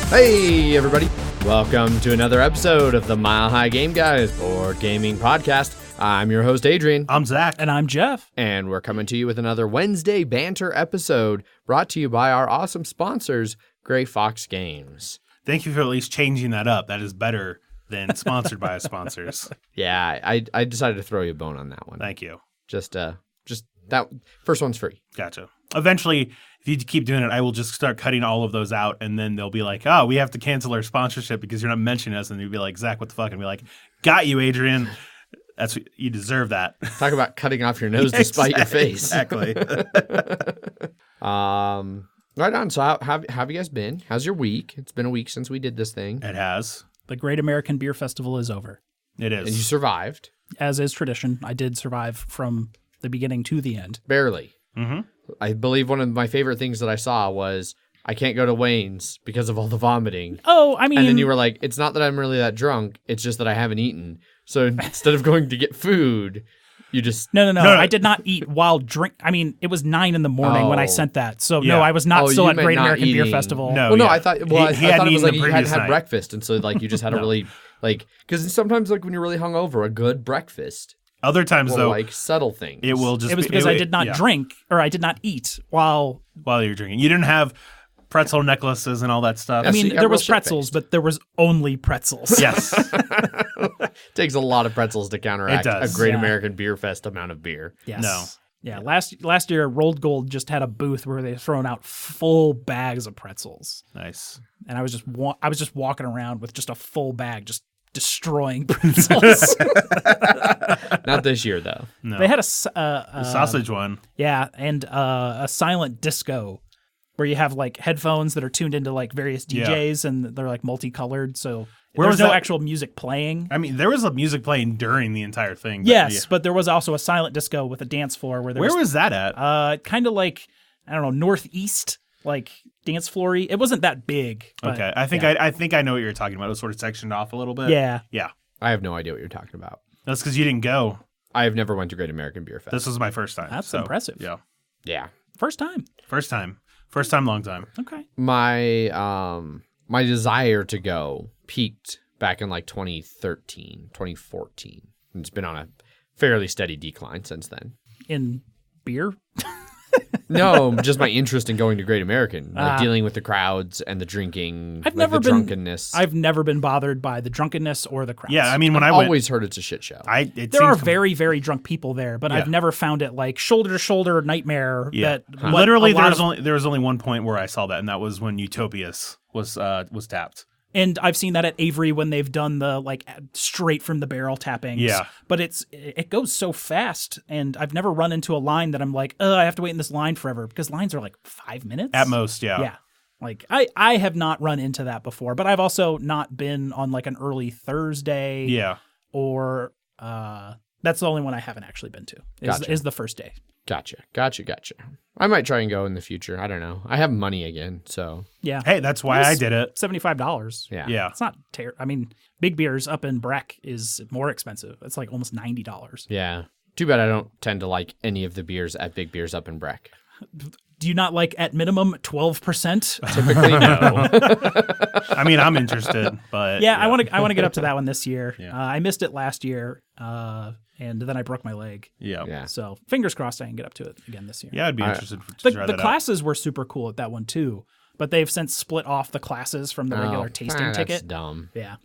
Hey, everybody. Welcome to another episode of the Mile High Game Guys board gaming podcast. I'm your host, Adrian. I'm Zach. And I'm Jeff. And we're coming to you with another Wednesday banter episode brought to you by our awesome sponsors, Gray Fox Games. Thank you for at least changing that up. That is better than sponsored by sponsors. Yeah, I decided to throw you a bone on that one. Thank you. Just that first one's free. Gotcha. Eventually, if you keep doing it, I will just start cutting all of those out, and then they'll be like, oh, we have to cancel our sponsorship because you're not mentioning us. And you'll be like, Zach, what the fuck? And be like, got you, Adrian. That's what, you deserve that. Talk about cutting off your nose to spite your face. Exactly. Right on. So how have you guys been? How's your week? It's been a week since we did this thing. It has. The Great American Beer Festival is over. It is. And you survived. As is tradition, I did survive from the beginning to the end. Barely. Mm-hmm. I believe one of my favorite things that I saw was I can't go to Wayne's because of all the vomiting. Oh, I mean... And then you were like, it's not that I'm really that drunk. It's just that I haven't eaten. So instead of going to get food, you just... No. I did not eat while drink. I mean, it was 9 a.m. when I sent that. So Yeah. No, I was not still you at meant Great not American Beer eating. Festival. No. Well, no, yeah. I thought. Well, He I thought hadn't it was eaten like the you hadn't previous had night. breakfast, and so like you just had a really because sometimes like when you're really hungover, a good breakfast Other times, will though, like settle things. it will just It was be- because I did not yeah, drink, or I did not eat while... while you're drinking. You didn't have pretzel necklaces and all that stuff. I so mean, you got there real was pretzels, shit-faced. but there was only pretzels. Yes. Takes a lot of pretzels to counteract It does. a Great Yeah. American Beer Fest amount of beer. Yes. No. Yeah, last year, Rolled Gold just had a booth where they thrown out full bags of pretzels. Nice. And I was just walking around with just a full bag, just destroying pretzels. Not this year though. No. They had the sausage one. yeah, and a silent disco where you have like headphones that are tuned into like various DJs and they're like multicolored. So Where there's was no that? actual music playing. I mean, there was a music playing during the entire thing. But Yes, yeah. but there was also a silent disco with a dance floor where there Where was that at? kind of like, I don't know, northeast, like dance floory. It wasn't that big. But, Okay, I think yeah. I think I know what you're talking about. It was sort of sectioned off a little bit. Yeah. Yeah. I have no idea what you're talking about. That's because you didn't go. I have never went to Great American Beer Fest. This was my first time. That's so, impressive. Yeah. Yeah. First time. First time. First time, long time. Okay. My desire to go peaked back in like 2013, 2014. And it's been on a fairly steady decline since then. In beer? No, just my interest in going to Great American, like Ah. dealing with the crowds and the drinking, I've like never the been- drunkenness. I've never been bothered by the drunkenness or the crowds. Yeah, I mean, when I've I went, always heard it's a shit show. there are very, very drunk people there, but Yeah. I've never found it like shoulder to shoulder nightmare. Yeah. That what Literally, a lot there was only one point where I saw that, and that was when Utopias was tapped. and I've seen that at Avery when they've done the like straight from the barrel tappings. Yeah. But it goes so fast, and I've never run into a line that I'm like, I have to wait in this line forever because lines are like 5 minutes At most, yeah. Yeah. Like I have not run into that before, but I've also not been on like an early Thursday. Yeah. Or that's the only one I haven't actually been to. Gotcha. Is the first day. Gotcha. I might try and go in the future. I don't know. I have money again, so Yeah. Hey, that's why I did it. $75. yeah. Yeah. It's not I mean, big beers up in Breck is more expensive. It's like almost $90. Yeah. Too bad I don't tend to like any of the beers at Big Beers up in Breck. Do you not like at minimum 12%? Typically, no. I mean, I'm interested, but Yeah, I want to get up to that one this year. Yeah. I missed it last year, and then I broke my leg. Yeah. Yeah. So fingers crossed I can get up to it again this year. Yeah, I'd be I- interested to The try that out. classes were super cool at that one too, but they've since split off the classes from the regular tasting That's ticket. dumb. Yeah,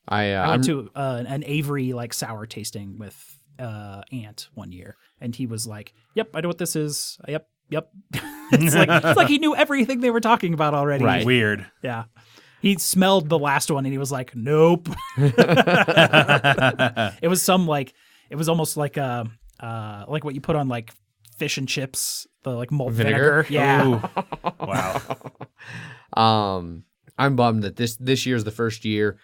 I I went to an Avery like sour tasting with Ant one year, and he was like, "Yep, I know what this is. Yep." it's like he knew everything they were talking about already. Right. Weird. Yeah. He smelled the last one and he was like, "Nope." It was it was almost like like what you put on like fish and chips, the like malt Vinegar? vinegar. Yeah. Ooh. Wow. I'm bummed that this year's the first year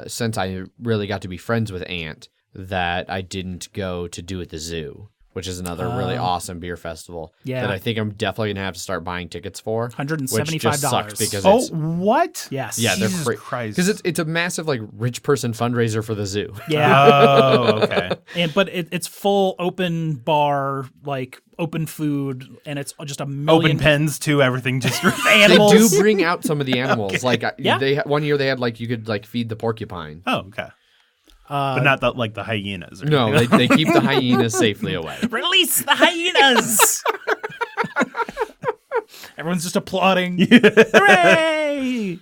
since I really got to be friends with Ant that I didn't go to Do at the Zoo, which is another really awesome beer festival. Yeah. That I think I'm definitely gonna have to start buying tickets for. $175. Which just sucks because it's what? Yes. yeah, they're Jesus Christ. because it's a massive like rich person fundraiser for the zoo. Yeah. Oh, okay. But it's full open bar, like open food, and it's just a million Open pens too. Everything just animals. They do bring out some of the animals. Like Yeah. one year they had like you could like feed the porcupine. Oh, okay. But not like the hyenas. Or No, anything. they keep the hyenas safely away. Release the hyenas! Everyone's just applauding. Hooray!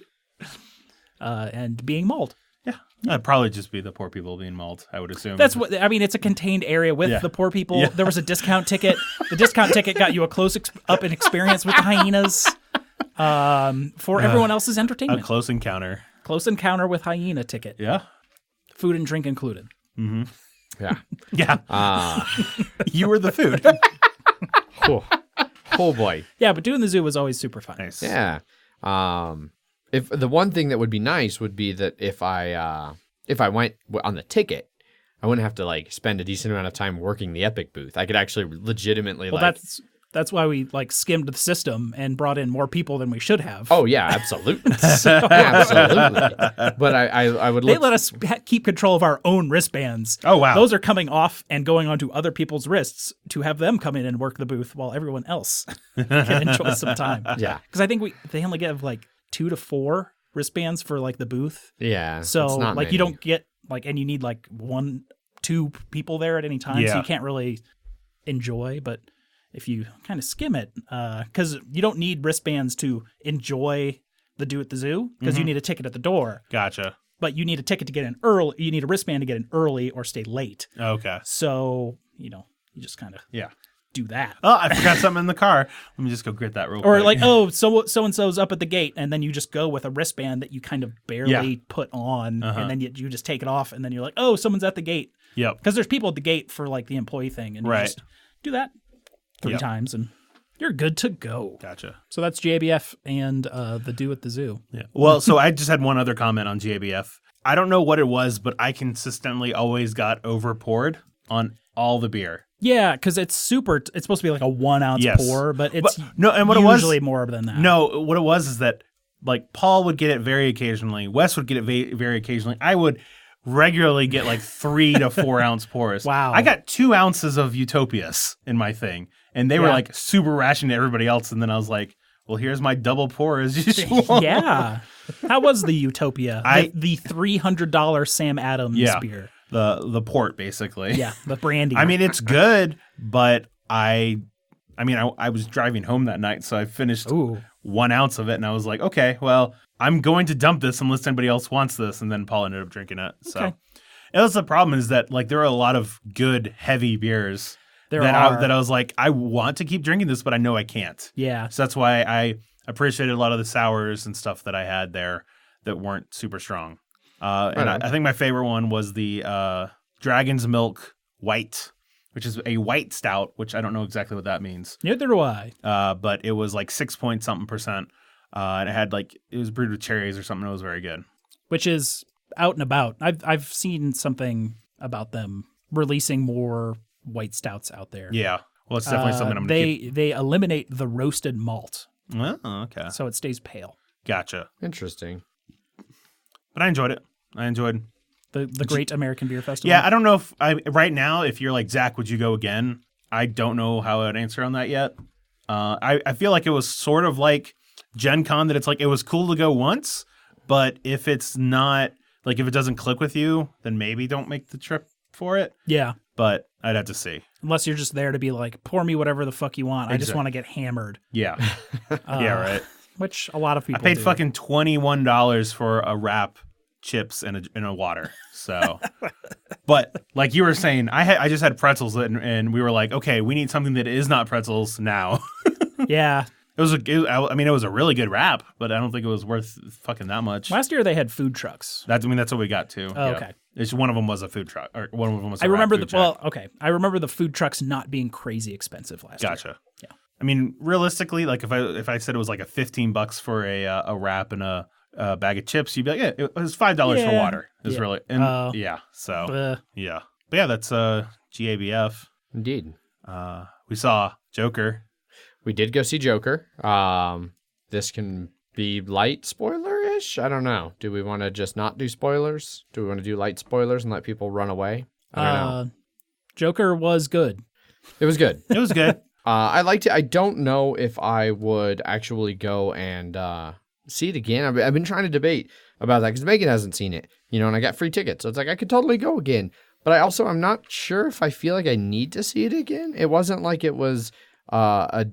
And being mauled. Yeah, that'd probably just be the poor people being mauled. I would assume. That's what I mean. It's a contained area with the poor people. Yeah. There was a discount ticket. The discount ticket got you a close up and experience with the hyenas. For everyone else's a entertainment. close encounter. Close encounter with hyena ticket. Yeah. Food and drink included. Yeah. Yeah. You were the food. Oh boy. Yeah, but doing the zoo was always super fun. Nice. Yeah. If the one thing that would be nice would be that if I went on the ticket, I wouldn't have to like spend a decent amount of time working the Epic booth. I could actually legitimately Well, that's why we like skimmed the system and brought in more people than we should have. Oh yeah, absolutely, absolutely. But I would They look. let us keep control of our own wristbands. Oh, wow. Those are coming off and going onto other people's wrists to have them come in and work the booth while everyone else can enjoy some time. Yeah. Because I think they only give like 2 to 4 wristbands for like the booth. Yeah. So it's not like you many. don't get like, and you need like 1, 2 people there at any time. So Yeah. you can't really enjoy, but if you kind of skim it, because you don't need wristbands to enjoy the do at the zoo, because you need a ticket at the door. Gotcha. But you need a ticket to get in early. You need a wristband to get in early or stay late. Okay. So, you just kind of Yeah. do that. Oh, I forgot something in the car. Let me just go get that real quick. Or like, oh, so and so's up at the gate, and then you just go with a wristband that you kind of barely put on, and then you just take it off, and then you're like, oh, someone's at the gate. Yep. Because there's people at the gate for like the employee thing, and you Right. just do that 3 Yep. times, and you're good to go. Gotcha. So that's GABF and the do at the zoo. Yeah. Well, so I just had one other comment on GABF. I don't know what it was, but I consistently always got over poured on all the beer. Yeah, because it's supposed to be like a 1 ounce Yes. pour, but it's no, and what it was- usually more than that. No, what it was is that like Paul would get it very occasionally. Wes would get it very occasionally. I would regularly get like 3 to 4 ounce pours. Wow. I got 2 ounces of Utopias in my thing, and they were Yeah. like super rationed to everybody else. And then I was like, well, here's my double pour as usual. Yeah. How was the Utopia? The $300 Sam Adams Yeah. beer. The port basically. Yeah, the brandy. I mean, it's good, but I was driving home that night, so I finished Ooh. 1 ounce of it, and I was like, okay, well, I'm going to dump this unless anybody else wants this, and then Paul ended up drinking it. So Okay. it was the problem is that like there are a lot of good heavy beers There that are. I was like, I want to keep drinking this, but I know I can't. Yeah. So that's why I appreciated a lot of the sours and stuff that I had there that weren't super strong. And on. I think my favorite one was the Dragon's Milk White, which is a white stout, which I don't know exactly what that means. Neither do I. But it was like 6-point-something%. And it was brewed with cherries or something. It was very good. Which is out and about. I've seen something about them releasing more white stouts out there. Yeah. Well, it's definitely something I'm going to keep. They eliminate the roasted malt, Oh, okay. so it stays pale. Gotcha. Interesting. But I enjoyed it. I enjoyed. The Great American Beer Festival. Yeah, I don't know if right now, if you're like, Zach, would you go again? I don't know how I'd answer on that yet. I feel like it was sort of like Gen Con, that it's like it was cool to go once, but if it's not, like if it doesn't click with you, then maybe don't make the trip for it. Yeah. But I'd have to see. Unless you're just there to be like, pour me whatever the fuck you want. I just Exactly. want to get hammered. Yeah. Yeah, right. Which a lot of I people paid do. fucking $21 for a wrap, chips, and a water. So, but like you were saying, I just had pretzels, and we were like, okay, we need something that is not pretzels now. Yeah. It was a really good wrap, but I don't think it was worth fucking that much. Last year they had food trucks. That's what we got too. Oh, Yeah. okay. It's one of them was a food truck, or one of them was. I remember I I remember the food trucks not being crazy expensive last year. Gotcha. Yeah. I mean, realistically, like if I said it was like a $15 for a wrap and a bag of chips, you'd be like, yeah, it was $5 for Yeah. water. It's Yeah. really, yeah. So Uh, yeah, but yeah, that's GABF. Indeed. We saw Joker. We did go see Joker. This can be light spoiler-ish? I don't know. Do we want to just not do spoilers? Do we want to do light spoilers and let people run away? I don't know. Joker was good. It was good. It was good. I liked it. I don't know if I would actually go and see it again. I've been trying to debate about that because Megan hasn't seen it, and I got free tickets. So it's like I could totally go again. But I'm not sure if I feel like I need to see it again. It wasn't like it was a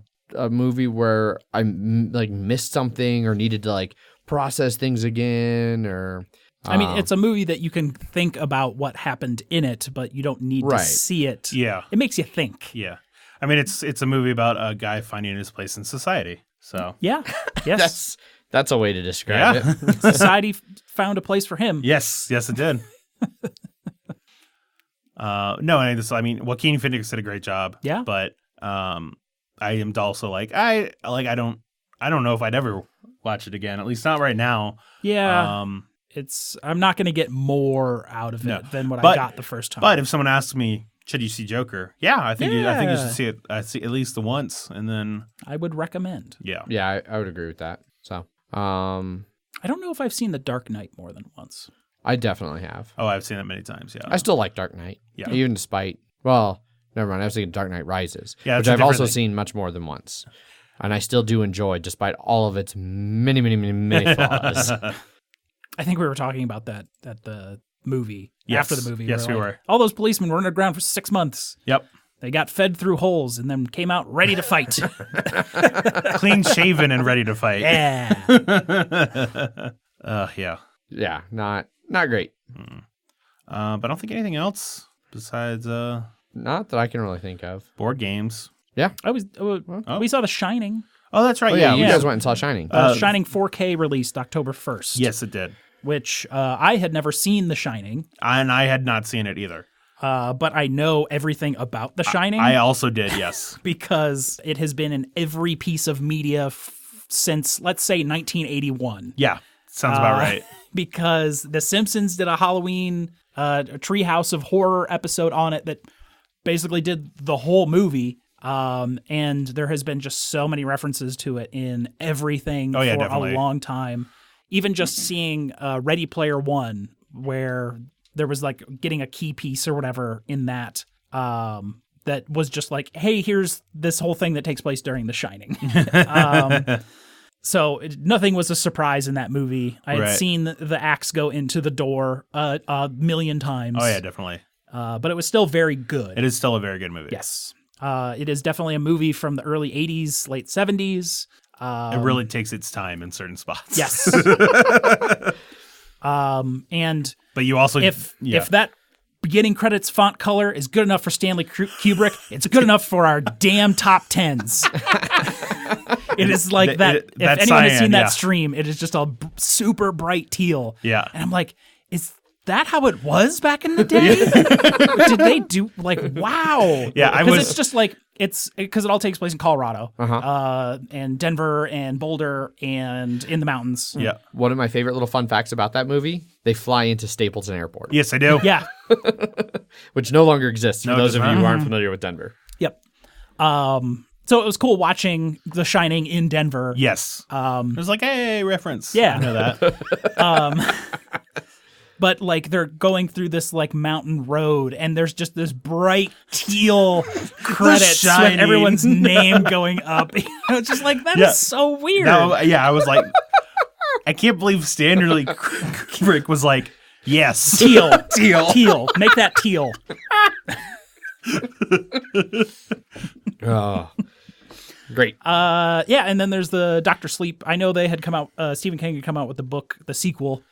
movie where I missed something or needed to process things again or... I mean, it's a movie that you can think about what happened in it, but you don't need to see it. Yeah. It makes you think. Yeah. I mean, it's a movie about a guy finding his place in society. So yeah. Yes. That's a way to describe it. Society found a place for him. Yes, it did. I mean, Joaquin Phoenix did a great job. Yeah. But I am also I don't know if I'd ever watch it again. At least not right now. Yeah. I'm not going to get more out of it than what I got the first time. But if someone asks me, should you see Joker? Yeah, I think you should see it. I see at least the once, and then I would recommend. Yeah, I would agree with that. So, I don't know if I've seen The Dark Knight more than once. I definitely have. Oh, I've seen it many times. Yeah, I still like Dark Knight. Yeah, even despite never mind. I was thinking Dark Knight Rises, which I've also seen much more than once, and I still do enjoy, despite all of its many, many, many, many flaws. I think we were talking about that at the movie. Yes. After the movie. Yes, we were. All those policemen were underground for 6 months. Yep. They got fed through holes and then came out ready to fight. Clean shaven and ready to fight. Yeah. Yeah. Yeah, not great. But I don't think anything else besides not that I can really think of. Board games. Yeah. We saw The Shining. Oh, that's right. You guys went and saw Shining. Shining 4K released October 1st. Yes, it did. Which I had never seen The Shining. And I had not seen it either. But I know everything about The Shining. I also did, yes. Because it has been in every piece of media since, let's say, 1981. Yeah, sounds about right. Because The Simpsons did a Halloween a Treehouse of Horror episode on it that basically did the whole movie. And there has been just so many references to it in everything for definitely. A long time. Even just seeing Ready Player One, where there was getting a key piece or whatever in that that was just hey, here's this whole thing that takes place during The Shining. So nothing was a surprise in that movie. I had seen the axe go into the door a million times. Oh, yeah, definitely. But it was still very good. It is still a very good movie. Yes. It is definitely a movie from the early 80s, late 70s. It really takes its time in certain spots. Yes. But you also... If that beginning credits font color is good enough for Stanley Kubrick, it's good enough for our damn top 10s. It is that. If anyone has seen that stream, it is just a super bright teal. Yeah. And I'm like, is that how it was back in the day? Did they do wow? Yeah, because it's just it's because it all takes place in Colorado, and Denver and Boulder and in the mountains. Yeah. One of my favorite little fun facts about that movie: they fly into Stapleton Airport. Yes, I do. Yeah. Which no longer exists for those of you who aren't familiar with Denver. Yep. So it was cool watching The Shining in Denver. Yes. It was hey, reference. Yeah. I know that. But they're going through this mountain road, and there's just this bright teal credits with everyone's name going up. It's just that is so weird. I was I can't believe Stanley Kubrick was yes, teal, make that teal. Oh, great. And then there's the Dr. Sleep. I know they had come out. Stephen King had come out with the book, the sequel.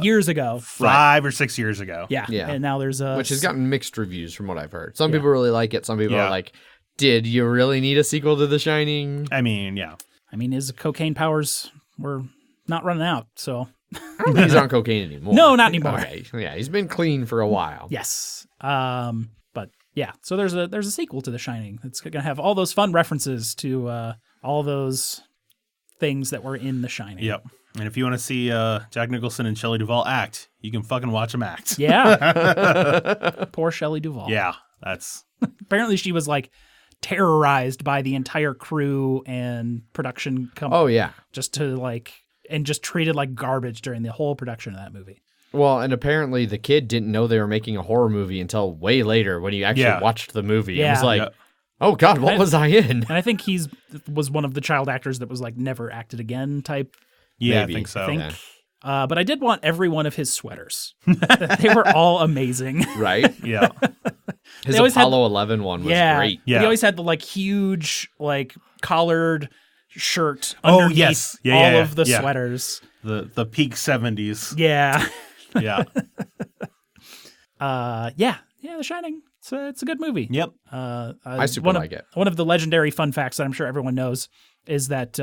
Years ago. 5 or 6 years ago. Yeah. And now there's which has gotten mixed reviews from what I've heard. Some people really like it. Some people are like, did you really need a sequel to The Shining? I mean, yeah. His cocaine powers were not running out, so. I don't think he's on cocaine anymore. No, not anymore. Okay. Yeah, he's been clean for a while. Yes. But yeah, so there's a sequel to The Shining. It's going to have all those fun references to all those things that were in The Shining. Yep. And if you want to see Jack Nicholson and Shelley Duvall act, you can fucking watch them act. Yeah. Poor Shelley Duvall. Yeah, that's... Apparently she was terrorized by the entire crew and production company. Oh yeah. Just treated like garbage during the whole production of that movie. Well, and apparently the kid didn't know they were making a horror movie until way later when he actually watched the movie. Yeah. It was like, oh God, what was I in? And I think was one of the child actors that was like never acted again type. Yeah, Maybe. I think so. I think. Yeah. But I did want every one of his sweaters. They were all amazing. Right? Yeah. His They always Apollo 11 one was great. Yeah. He always had the like huge like collared shirt Oh, underneath yes. Yeah, all yeah, of the yeah. sweaters. The peak 70s. Yeah. Yeah. The Shining. It's a good movie. Yep. I super like it. One of the legendary fun facts that I'm sure everyone knows is that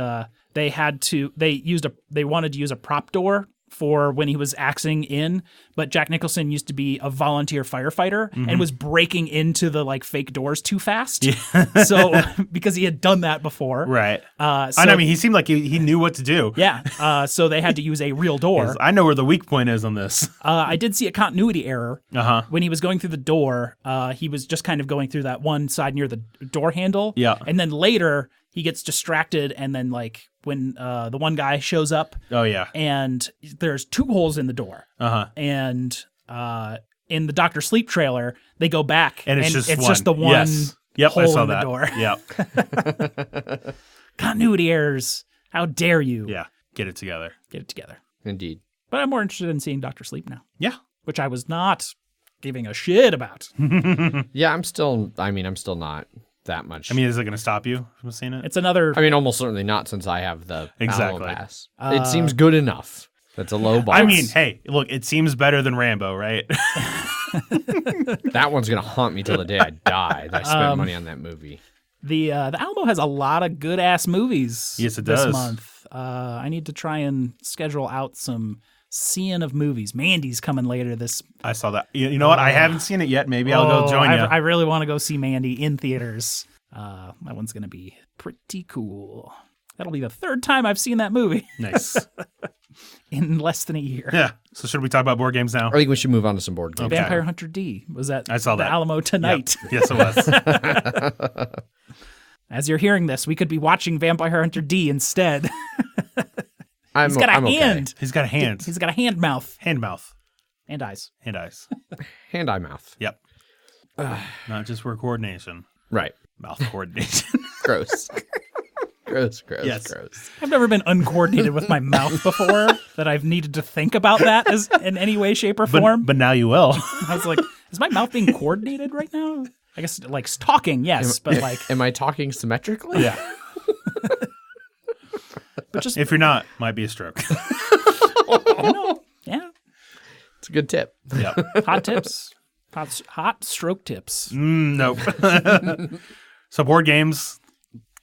they wanted to use a prop door for when he was acting in, but Jack Nicholson used to be a volunteer firefighter and was breaking into the like fake doors too fast. Yeah. So because he had done that before. Right. I mean, he seemed like he knew what to do. Yeah. So they had to use a real door. I know where the weak point is on this. I did see a continuity error. Uh-huh. When he was going through the door, he was just kind of going through that one side near the door handle. Yeah. And then later he gets distracted, and then like when the one guy shows up. Oh yeah. And there's 2 holes in the door. Uh-huh. And in the Dr. Sleep trailer, they go back and it's just just the one Yes. Yep, hole I saw in the that. door. Yep. Continuity errors. How dare you? Yeah. Get it together. Get it together. Indeed. But I'm more interested in seeing Dr. Sleep now. Yeah. Which I was not giving a shit about. Yeah, I'm still not that much. I mean, is it going to stop you from seeing it? It's another. I mean, almost certainly not since I have the Exactly. Alamo Pass. It seems good enough. That's a low bar. I mean, hey, look, it seems better than Rambo, right? that one's going to haunt me till the day I die that I spent money on that movie. The Alamo has a lot of good ass movies. Yes, it this does. month. I need to try and schedule out some seeing of movies. Mandy's coming later this. I saw that. You know what? I haven't seen it yet. Maybe I'll go join you. I really want to go see Mandy in theaters. That one's gonna be pretty cool. That'll be the 3rd time I've seen that movie Nice. in less than a year. Yeah. So should we talk about board games now? I think we should move on to some board games. Okay. Vampire Hunter D was that? I saw the that. Alamo tonight. Yep. Yes, it was. As you're hearing this, we could be watching Vampire Hunter D instead. I'm got a okay. hand. He's got a hand. He's got a hand mouth Hand mouth. and eyes. Hand eyes. Hand eye mouth. Yep. Not just word coordination. Right. Mouth coordination. Gross. Gross. Yes. Gross. I've never been uncoordinated with my mouth before that I've needed to think about that as in any way, shape, or form. But now you will. I was like, is my mouth being coordinated right now? I guess like talking, yes, but like, Am I talking symmetrically? Yeah. but just If you're not, might be a stroke. yeah, It's a good tip. Yep. hot tips, hot stroke tips. Nope. So board games,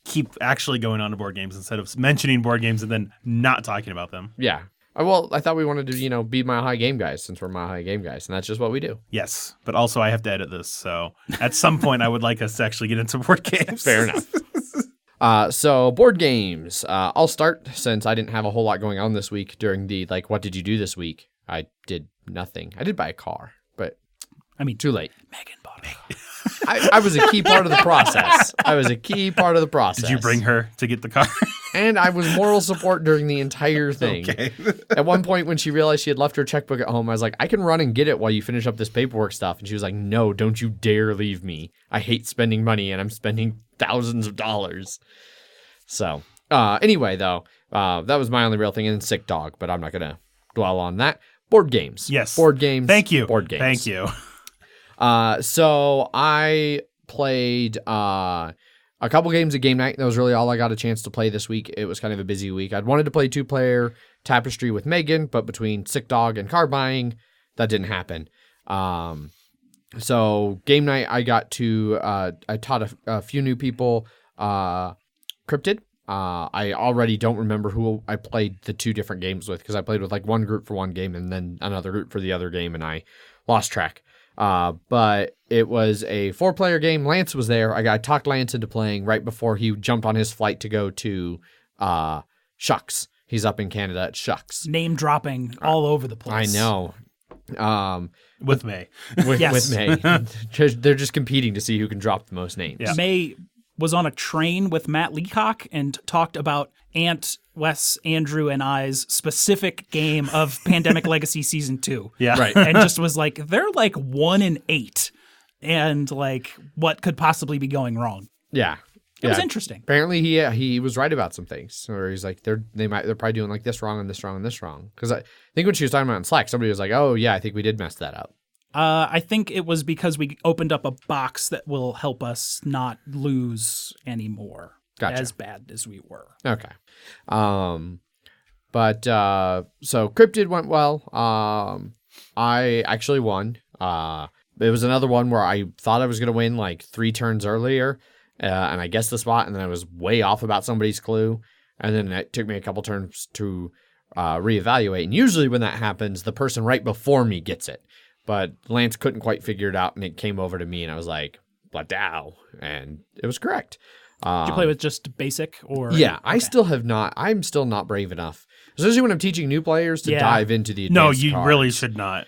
keep actually going on to board games instead of mentioning board games and then not talking about them. Yeah. Well, I thought we wanted to, be Mile High Game Guys since we're Mile High Game Guys, and that's just what we do. Yes, but also I have to edit this, so at some point I would like us to actually get into board games. Fair enough. So board games. I'll start since I didn't have a whole lot going on this week during the what did you do this week? I did nothing. I did buy a car, but I mean, too late. Megan bought a car. I was a key part of the process. Did you bring her to get the car? And I was moral support during the entire thing. Okay. At one point when she realized she had left her checkbook at home, I was like, I can run and get it while you finish up this paperwork stuff. And she was like, no, don't you dare leave me. I hate spending money and I'm spending thousands of dollars. So anyway, though, that was my only real thing. And Sick Dog, but I'm not going to dwell on that. Board games. Yes. Board games. Thank you. Board games. Thank you. So I played a couple games at game night. That was really all I got a chance to play this week. It was kind of a busy week. I'd wanted to play 2-player Tapestry with Megan, but between Sick Dog and car buying, that didn't happen. So game night, I got to I taught a few new people Cryptid. I already don't remember who I played the 2 different games with because I played with one group for one game and then another group for the other game, and I lost track. But it was a 4-player game. Lance was there. I talked Lance into playing right before he jumped on his flight to go to Shucks. He's up in Canada at Shucks. Name dropping all over the I place. know. With May. With May. They're just competing to see who can drop the most names. Yeah. May was on a train with Matt Leacock and talked about Ant, Wes, Andrew, and I's specific game of Pandemic Legacy Season 2. Yeah. Right. And just was like, they're like 1-8. And like, what could possibly be going wrong? Yeah. It was interesting. Apparently, he was right about some things. Or he's like, they're probably doing like this wrong and this wrong and this wrong. Because I think when she was talking about it in Slack, somebody was like, oh yeah, I think we did mess that up. I think it was because we opened up a box that will help us not lose anymore. Gotcha. As bad as we were. Okay. But so Cryptid went well. I actually won. It was another one where I thought I was going to win like 3 turns earlier, and I guessed the spot, and then I was way off about somebody's clue, and then it took me a couple turns to reevaluate. And usually when that happens, the person right before me gets it. But Lance couldn't quite figure it out, and it came over to me, and I was like, "Bladow," and it was correct. Did you play with just basic or? Yeah, okay. I'm still not brave enough, especially when I'm teaching new players to dive into the advanced No, you cards. really should not.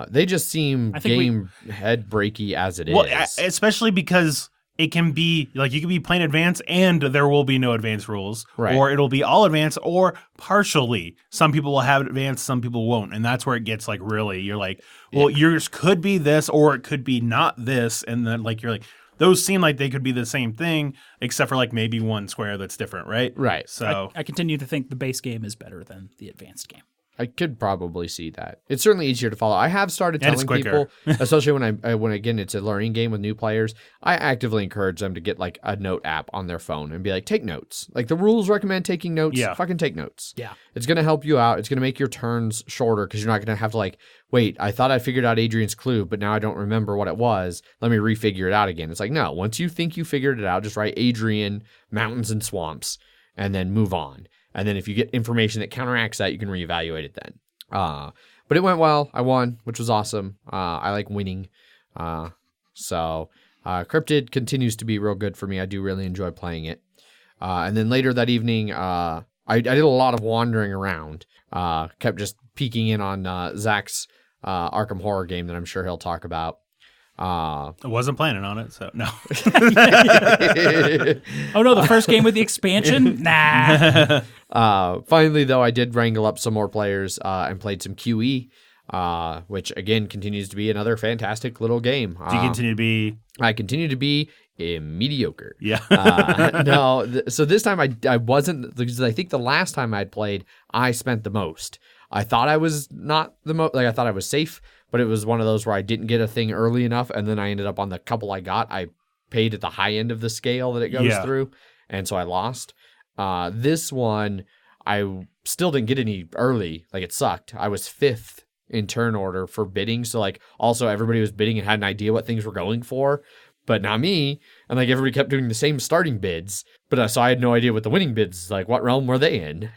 They just seem game head breaky as it is. Well, especially because it can be like you can be playing advanced and there will be no advanced rules, Right. or it'll be all advanced or partially. Some people will have advanced, some people won't, and that's where it gets like really. You're like, well, yours could be this or it could be not this, and then like you're like. Those seem like they could be the same thing, except for like maybe one square that's different, right? Right. So I continue to think the base game is better than the advanced game. I could probably see that. It's certainly easier to follow. I have started And it's telling quicker. people, especially when again it's a learning game with new players. I actively encourage them to get like a note app on their phone and be like, take notes. Like the rules recommend taking notes. Yeah. Fucking take notes. Yeah. It's gonna help you out. It's gonna make your turns shorter because you're not gonna have to like, wait, I thought I figured out Adrian's clue, but now I don't remember what it was. Let me refigure it out again. It's like, no, once you think you figured it out, just write Adrian, mountains and swamps, and then move on. And then if you get information that counteracts that, you can reevaluate it then. But it went well. I won, which was awesome. I like winning. So Cryptid continues to be real good for me. I do really enjoy playing it. And then later that evening, I did a lot of wandering around. Kept just peeking in on Zach's Arkham Horror game that I'm sure he'll talk about. I wasn't planning on it, so no. Oh no, the first game with the expansion? Nah. Finally, though, I did wrangle up some more players and played some QE, which again continues to be another fantastic little game. Do you continue to be? I continue to be mediocre. Yeah. So this time I wasn't, because I think the last time I'd played, I spent the most. I thought I was not the most, like I thought I was safe, but it was one of those where I didn't get a thing early enough, and then I ended up on the couple I got. I paid at the high end of the scale that it goes through, and so I lost. This one, I still didn't get any early. Like, it sucked. I was 5th in turn order for bidding, so like also everybody was bidding and had an idea what things were going for, but not me. And like everybody kept doing the same starting bids, but so I had no idea what the winning bids, like what realm were they in.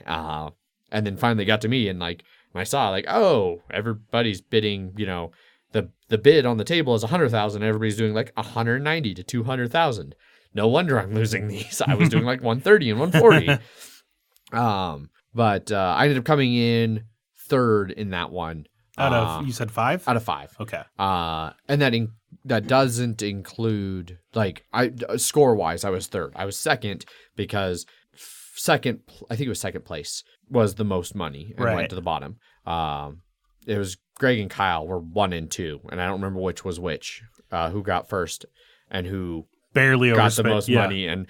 And then finally got to me, and like I saw like, oh, everybody's bidding, you know, the bid on the table is 100,000. Everybody's doing like 190 to 200,000. No wonder I'm losing these. I was doing like 130 and 140. But I ended up coming in 3rd in that one. Out of, you said 5? Out of 5. Okay. And that doesn't include, like, score wise, I was 3rd. I was 2nd because I think it was 2nd place was the most money and went to the bottom. It was Greg and Kyle were 1 and 2, and I don't remember which was which, who got first and who barely got the most money, and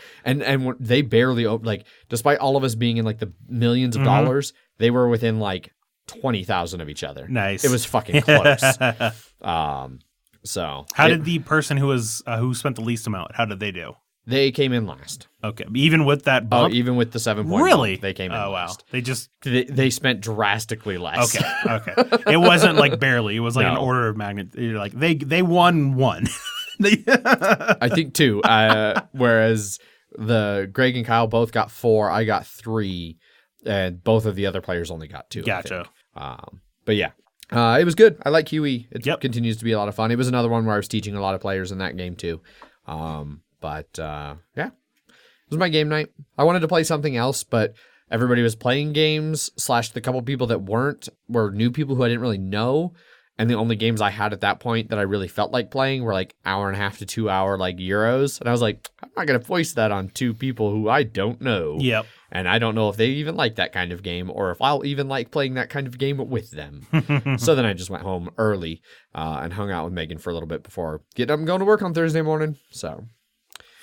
they barely, like, despite all of us being in like the millions of dollars, they were within like 20,000 of each other. Nice. It was fucking close. So how did the person who was who spent the least amount? How did they do? They came in last. Okay, even with that bump. Oh, even with the 7 point really? bump, they came in last. Wow. They spent drastically less. Okay. It wasn't like barely. It was like an order of magnitude. You're like they won 1. I think 2. Whereas the Greg and Kyle both got 4. I got 3, and both of the other players only got 2. Gotcha. But yeah, it was good. I like QE. It continues to be a lot of fun. It was another one where I was teaching a lot of players in that game too. But yeah, it was my game night. I wanted to play something else, but everybody was playing games / the couple people that were new people who I didn't really know. And the only games I had at that point that I really felt like playing were like 1.5 to 2 hour like Euros. And I was like, I'm not going to voice that on 2 people who I don't know. Yep. And I don't know if they even like that kind of game or if I'll even like playing that kind of game with them. So then I just went home early and hung out with Megan for a little bit before getting up and going to work on Thursday morning. So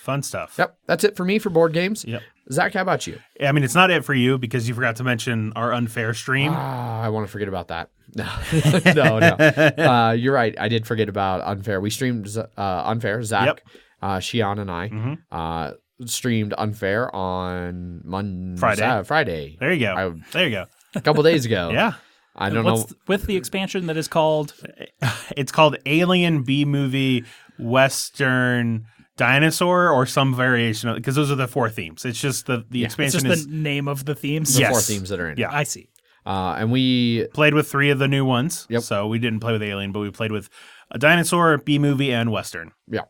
fun stuff. Yep. That's it for me for board games. Yep. Zach, how about you? I mean, it's not it for you because you forgot to mention our Unfair stream. I want to forget about that. No. You're right. I did forget about Unfair. We streamed Unfair. Zach, Shion, and I streamed Unfair on Friday. There you go. A couple days ago. Yeah. I don't know. With the expansion that is called? It's called Alien B-Movie Western Dinosaur or some variation of it, because those are the 4 themes. It's just the expansion it's just the name of the themes? The 4 themes that are in it. Yeah. I see. And we played with 3 of the new ones. Yep. So we didn't play with Alien, but we played with a dinosaur, B-movie, and Western. Yeah.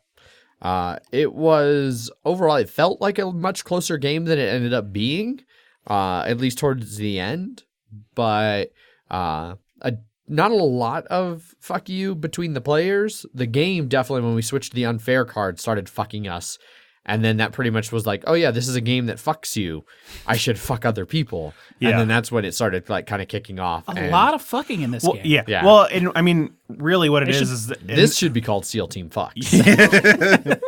It was overall, it felt like a much closer game than it ended up being, at least towards the end. But not a lot of fuck you between the players. The game definitely, when we switched to the Unfair card, started fucking us. And then that pretty much was like, oh yeah, this is a game that fucks you. I should fuck other people. Yeah. And then that's when it started like kind of kicking off. A lot of fucking in this game. Yeah. Well, and I mean, really what it is that this should be called SEAL Team Fucks.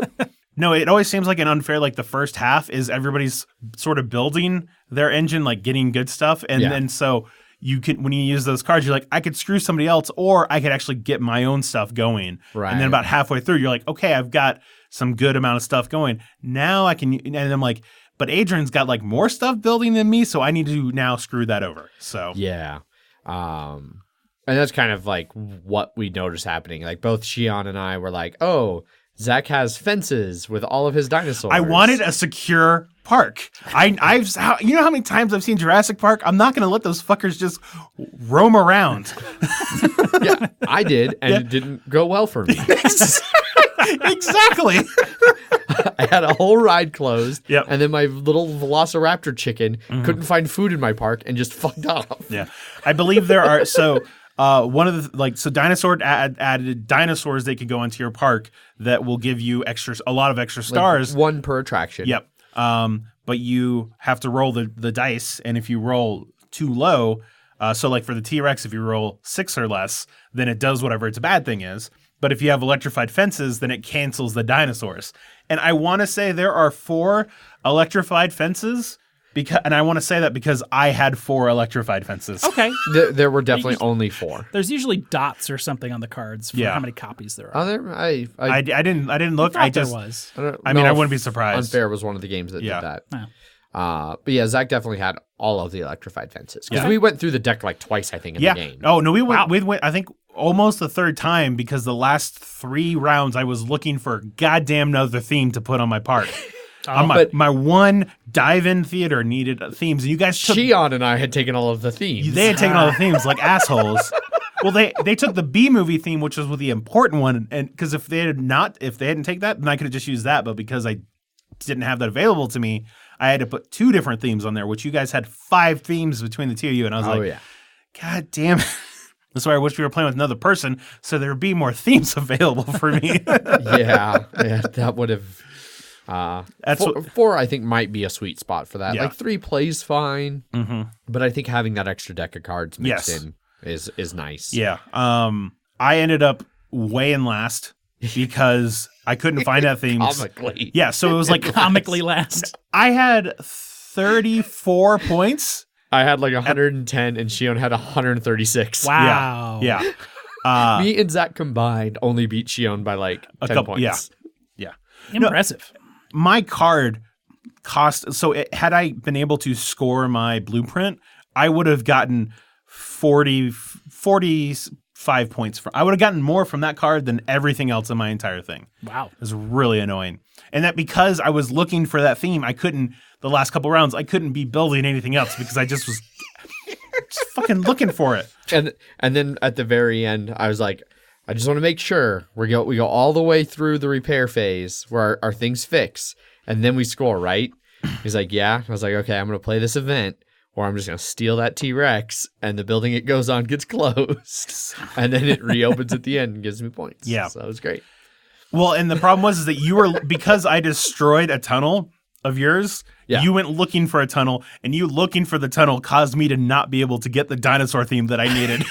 No, it always seems like an Unfair, like the first half is everybody's sort of building their engine, like getting good stuff. And then so you can, when you use those cards, you're like, I could screw somebody else, or I could actually get my own stuff going. Right. And then about halfway through, you're like, okay, I've got some good amount of stuff going. Now I can, and I'm like, but Adrian's got like more stuff building than me, so I need to now screw that over. So yeah. And that's kind of like what we noticed happening. Like both Shion and I were like, oh, Zach has fences with all of his dinosaurs. I wanted a secure park. I've you know how many times I've seen Jurassic Park? I'm not going to let those fuckers just roam around. Yeah, I did, and it didn't go well for me. Exactly. I had a whole ride closed, Yep. and then my little Velociraptor chicken couldn't find food in my park and just fucked off. Yeah, I believe there are one of the so dinosaur added dinosaurs that could go into your park that will give you a lot of extra stars. Like 1 per attraction. Yep. But you have to roll the dice, and if you roll too low, so like for the T-Rex, if you roll 6 or less, then it does whatever its bad thing is. But if you have electrified fences, then it cancels the dinosaurs. And I want to say there are 4 electrified fences. And I want to say that because I had 4 electrified fences. Okay. There were definitely only 4. There's usually dots or something on the cards for how many copies there are. Oh, there. I didn't look. I just was. I mean, I wouldn't be surprised. Unfair was one of the games that did that. Oh. But yeah, Zach definitely had all of the electrified fences because we went through the deck like twice, I think, in the game. Oh no, we went. I think almost the 3rd time because the last 3 rounds I was looking for a goddamn another theme to put on my park. My one dive-in theater needed themes, and you guys took... Shion and I had taken all of the themes. They had taken all the themes like assholes. Well, they took the B-movie theme, which was the important one, and because if they hadn't taken that, then I could have just used that. But because I didn't have that available to me, I had to put 2 different themes on there, which you guys had 5 themes between the 2 of you, and I was God damn it. That's why I wish we were playing with another person, so there would be more themes available for me. yeah, that would have... That's 4 I think might be a sweet spot for that. Like 3 plays fine, but I think having that extra deck of cards mixed in is nice. Yeah. I ended up way in last because I couldn't find that theme. Comically. Yeah, so it was like comically last. I had 34 points. I had like 110 and Shion had 136. Wow. Yeah. Me and Zach combined only beat Shion by like 10 points. Yeah. Impressive. My card cost, had I been able to score my blueprint, I would have gotten 45 points. I would have gotten more from that card than everything else in my entire thing. Wow. It was really annoying. And that because I was looking for that theme, the last couple rounds, I couldn't be building anything else because I just was just fucking looking for it. And then at the very end, I was like, I just want to make sure we go all the way through the repair phase where our things fix, and then we score, right? He's like, yeah. I was like, okay, I'm going to play this event or I'm just going to steal that T-Rex and the building it goes on gets closed. And then it reopens at the end and gives me points. Yeah. So that was great. Well, and the problem was is that you were, because I destroyed a tunnel of yours, you went looking for a tunnel, and you looking for the tunnel caused me to not be able to get the dinosaur theme that I needed.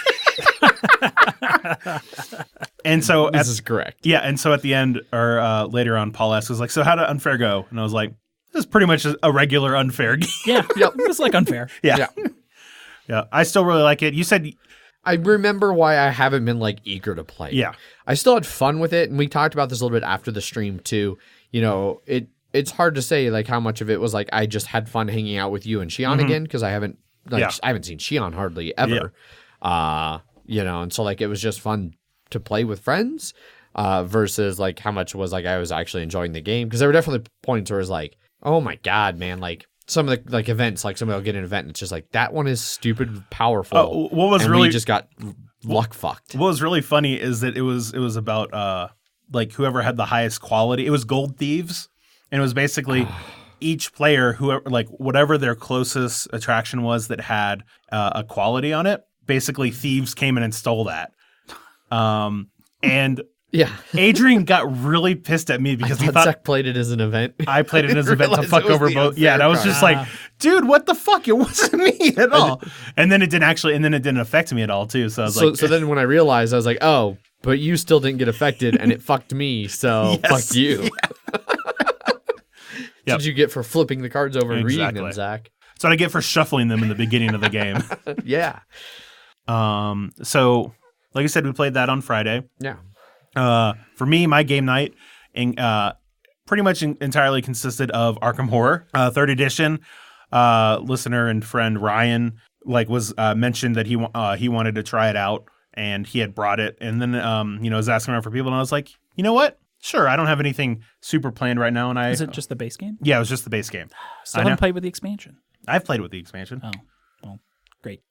And so this is correct. Yeah, and so at the end, or later on, Paul asks, was like, so how did Unfair go? And I was like, this is pretty much a regular Unfair game. Yeah, it's like Unfair. Yeah. I still really like it. You said... I remember why I haven't been like eager to play. Yeah. I still had fun with it, and we talked about this a little bit after the stream too. You know, it's hard to say like how much of it was like I just had fun hanging out with you and Shion again, because I haven't seen Shion hardly ever. You know, and so like it was just fun to play with friends versus like how much was like I was actually enjoying the game, because there were definitely points where it was like, oh my god, man, like some of the like events, like somebody will get an event and it's just like that one is stupid powerful. What was and really we just got luck fucked. What was really funny is that it was about like whoever had the highest quality. It was Gold Thieves, and it was basically each player, whoever, like whatever their closest attraction was that had a quality on it. Basically, thieves came in and stole that. And yeah, Adrian got really pissed at me because he thought Zach played it as an event. I played it as an event to fuck over both. Yeah, and I was just like, dude, what the fuck? It wasn't me at all. And then it didn't affect me at all too. So I was like, so then when I realized, I was like, oh, but you still didn't get affected, and it fucked me. So fuck you. Yeah. Did you get for flipping the cards over and reading them, Zach? That's what I get for shuffling them in the beginning of the game. Yeah. So like I said, we played that on Friday. Yeah. For me, my game night pretty much entirely consisted of Arkham Horror, 3rd edition. Listener and friend Ryan was mentioned that he wanted to try it out, and he had brought it, and then was asking around for people, and I was like, you know what? Sure, I don't have anything super planned right now, and Is it just the base game? Yeah, it was just the base game. Still haven't played with the expansion. I've played with the expansion. Oh, well, great.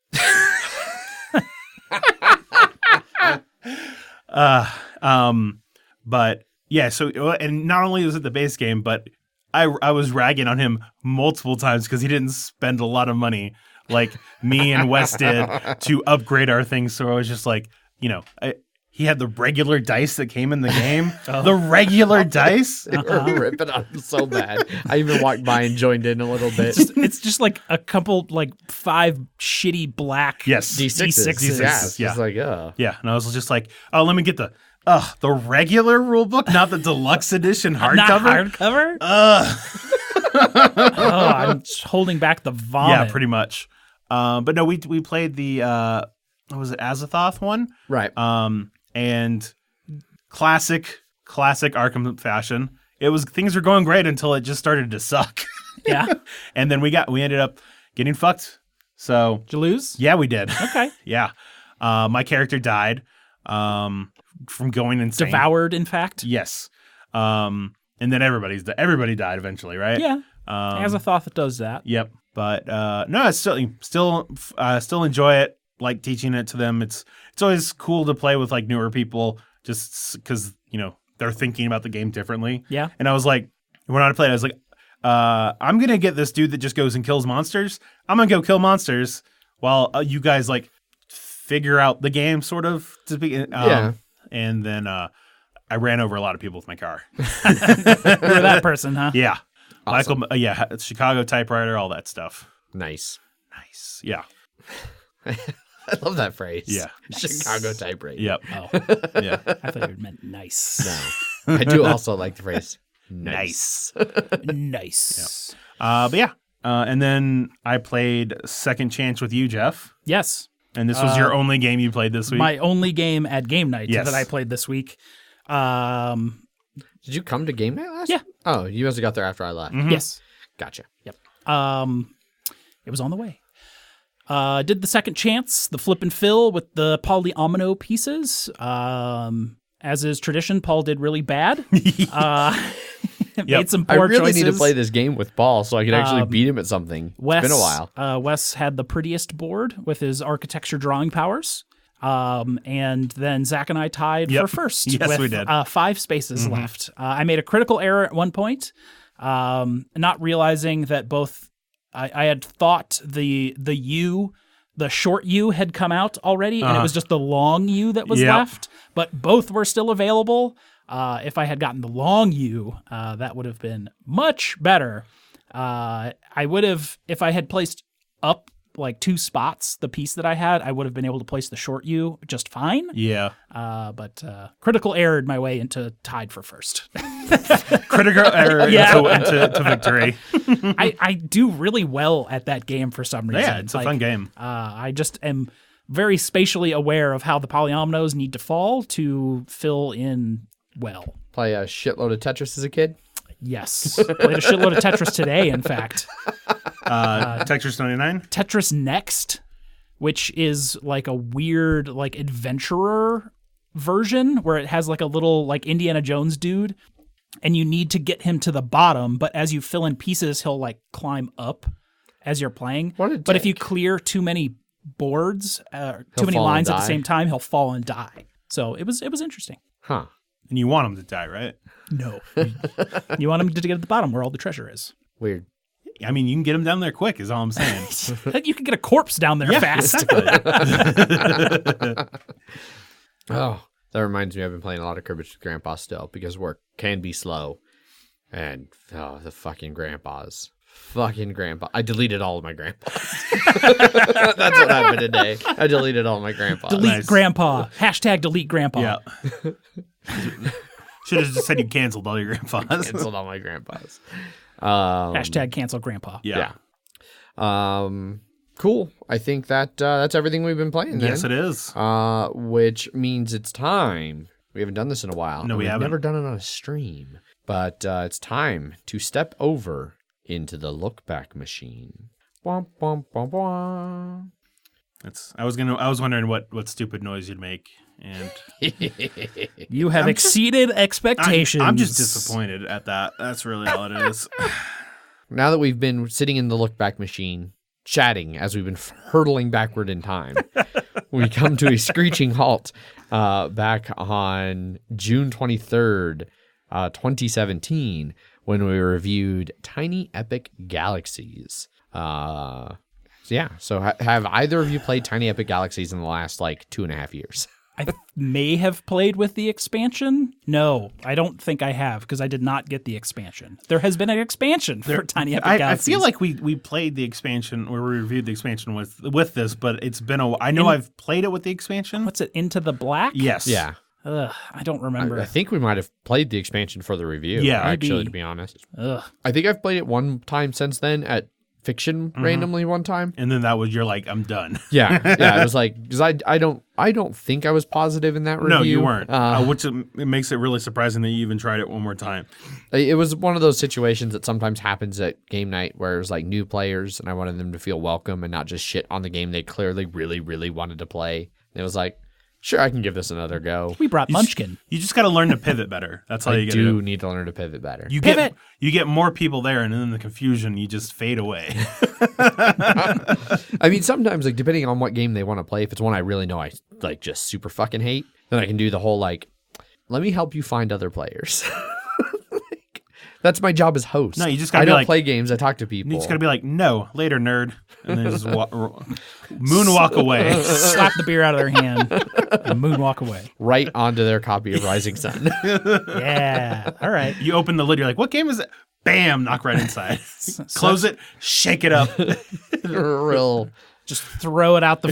But yeah, so, and not only was it the base game, but I was ragging on him multiple times because he didn't spend a lot of money like me and Wes did to upgrade our things. So I was just like, he had the regular dice that came in the game. The regular dice. They were ripping on him so bad. I even walked by and joined in a little bit. It's just like a couple, 5 shitty black D6s. Yeah. It's like, Yeah, and I was just like, oh, let me get the regular rule book, not the deluxe edition hardcover. Not hardcover? I'm just holding back the vomit. Yeah, pretty much. But no, we played the what was it, Azathoth one? Right. And classic Arkham fashion. Things were going great until it just started to suck. Yeah. And then we ended up getting fucked. So did you lose? Yeah, we did. Okay. Yeah. My character died from going insane. Devoured, in fact. Yes. And then everybody died eventually, right? Yeah. Azathoth does that. Yep. But no, it's still enjoy it. Like teaching it to them. It's always cool to play with newer people, just because they're thinking about the game differently. Yeah. And I was like, when I played, I was like, I'm gonna get this dude that just goes and kills monsters. I'm gonna go kill monsters while you guys figure out the game, sort of. Yeah. And then I ran over a lot of people with my car. You're that person, huh? Yeah. Awesome. Michael. Chicago typewriter, all that stuff. Nice. Yeah. I love that phrase. Yeah. Chicago typewriter. Yep. Oh. Yeah. I thought you meant nice. No. I do also like the phrase nice. Nice. But yeah. And then I played Second Chance with you, Jeff. Yes. And this was your only game you played this week? My only game at game night that I played this week. Did you come to game night last? Yeah. Oh, you must have got there after I left. Mm-hmm. Yes. Gotcha. Yep. It was on the way. Did the Second Chance, the flip and fill with the polyomino pieces. As is tradition, Paul did really bad. Made some poor choices. I really need to play this game with Paul so I can actually beat him at something. It's been a while. Wes had the prettiest board with his architecture drawing powers. And then Zach and I tied for first. Yes, with, we did. 5 spaces left. I made a critical error at one point, not realizing that both I had thought the short U had come out already, and it was just the long U that was left, but both were still available. If I had gotten the long U, that would have been much better. I would have, if I had placed up like 2 spots, the piece that I had, I would have been able to place the short U just fine. Yeah. But critical errored my way into tied for first. Critical error into victory. I do really well at that game for some reason. Yeah, it's a fun game. I just am very spatially aware of how the polyominoes need to fall to fill in well. Play a shitload of Tetris as a kid? Yes. Played a shitload of Tetris today, in fact. Tetris 99? Tetris Next, which is like a weird like adventurer version where it has like a little like Indiana Jones dude, and you need to get him to the bottom, but as you fill in pieces, he'll like climb up as you're playing. But if you clear too many boards, too many lines at the same time, he'll fall and die. So it was interesting. Huh. And you want him to die, right? No. You want him to get at the bottom where all the treasure is. Weird. I mean, you can get him down there quick, is all I'm saying. You can get a corpse down there fast. Oh, that reminds me, I've been playing a lot of Cribbage with Grandpa still because work can be slow. And, the fucking grandpas. Fucking grandpa. I deleted all of my grandpas. That's what happened today. I deleted all my grandpas. Delete grandpa. Hashtag delete grandpa. Yeah. Should have just said you canceled all your grandpas. Canceled all my grandpas. Hashtag cancel grandpa. Yeah. Cool. I think that's everything we've been playing then. Yes, it is. Which means it's time. We haven't done this in a while. No, we haven't. We've never done it on a stream. But it's time to step over into the Lookback Machine. Womp, womp, womp, womp. I was wondering what stupid noise you'd make, and You have exceeded expectations. I'm just disappointed at that. That's really all it is. Now that we've been sitting in the Lookback Machine, chatting as we've been hurtling backward in time, we come to a screeching halt back on June 23rd, 2017, when we reviewed Tiny Epic Galaxies. So have either of you played Tiny Epic Galaxies in the last, 2.5 years? I may have played with the expansion. No, I don't think I have because I did not get the expansion. There has been an expansion for Tiny Epic Galaxies. I feel like we played the expansion, or we reviewed the expansion with this, but it's been I know I've played it with the expansion. What's it, Into the Black? Yes. Yeah. I don't remember. I think we might have played the expansion for the review. Yeah, actually, to be honest. I think I've played it one time since then at Fiction randomly one time. And then that was, you're like, I'm done. Yeah. It was like, because I don't think I was positive in that review. No, you weren't. Which it makes it really surprising that you even tried it one more time. It was one of those situations that sometimes happens at game night where it was like new players and I wanted them to feel welcome and not just shit on the game they clearly really, really wanted to play. And it was like, sure, I can give this another go. We brought Munchkin. You just got to learn to pivot better. That's all you got to do. I do need to learn to pivot better. You get more people there, and then in the confusion, you just fade away. I mean, sometimes, depending on what game they want to play, if it's one I really know I, just super fucking hate, then I can do the whole, let me help you find other players. That's my job as host. No, you just got to I don't play games. I talk to people. You just got to be like, no, later, nerd. And then just moonwalk away. Slap the beer out of their hand and moonwalk away. Right onto their copy of Rising Sun. Yeah. All right. You open the lid. You're like, what game is it? Bam. Knock right inside. Close it. Shake it up. Real. Just throw it out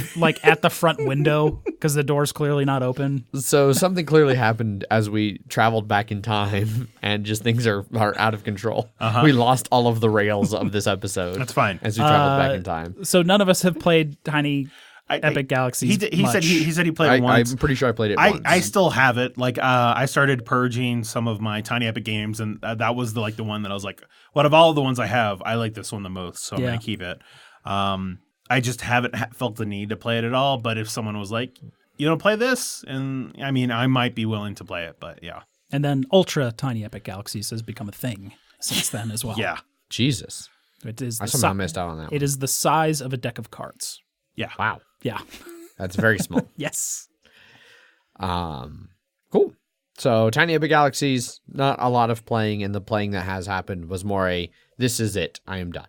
at the front window because the door's clearly not open. So something clearly happened as we traveled back in time, and just things are out of control. We lost all of the rails of this episode. That's fine. As we traveled back in time. So none of us have played Tiny Epic Galaxies. He said he played it once. I'm pretty sure I played it once. I still have it. I started purging some of my Tiny Epic games, and that was the one that I was like, out of all the ones I have, I like this one the most, so I'm gonna keep it. I just haven't felt the need to play it at all. But if someone was like, you don't play this, and I mean, I might be willing to play it. But yeah. And then Ultra Tiny Epic Galaxies has become a thing since then as well. Yeah. Jesus. It is. I somehow missed out on that. It is the size of a deck of cards. Yeah. Wow. Yeah. That's very small. Yes. Cool. So Tiny Epic Galaxies, not a lot of playing, and the playing that has happened was more this is it, I am done.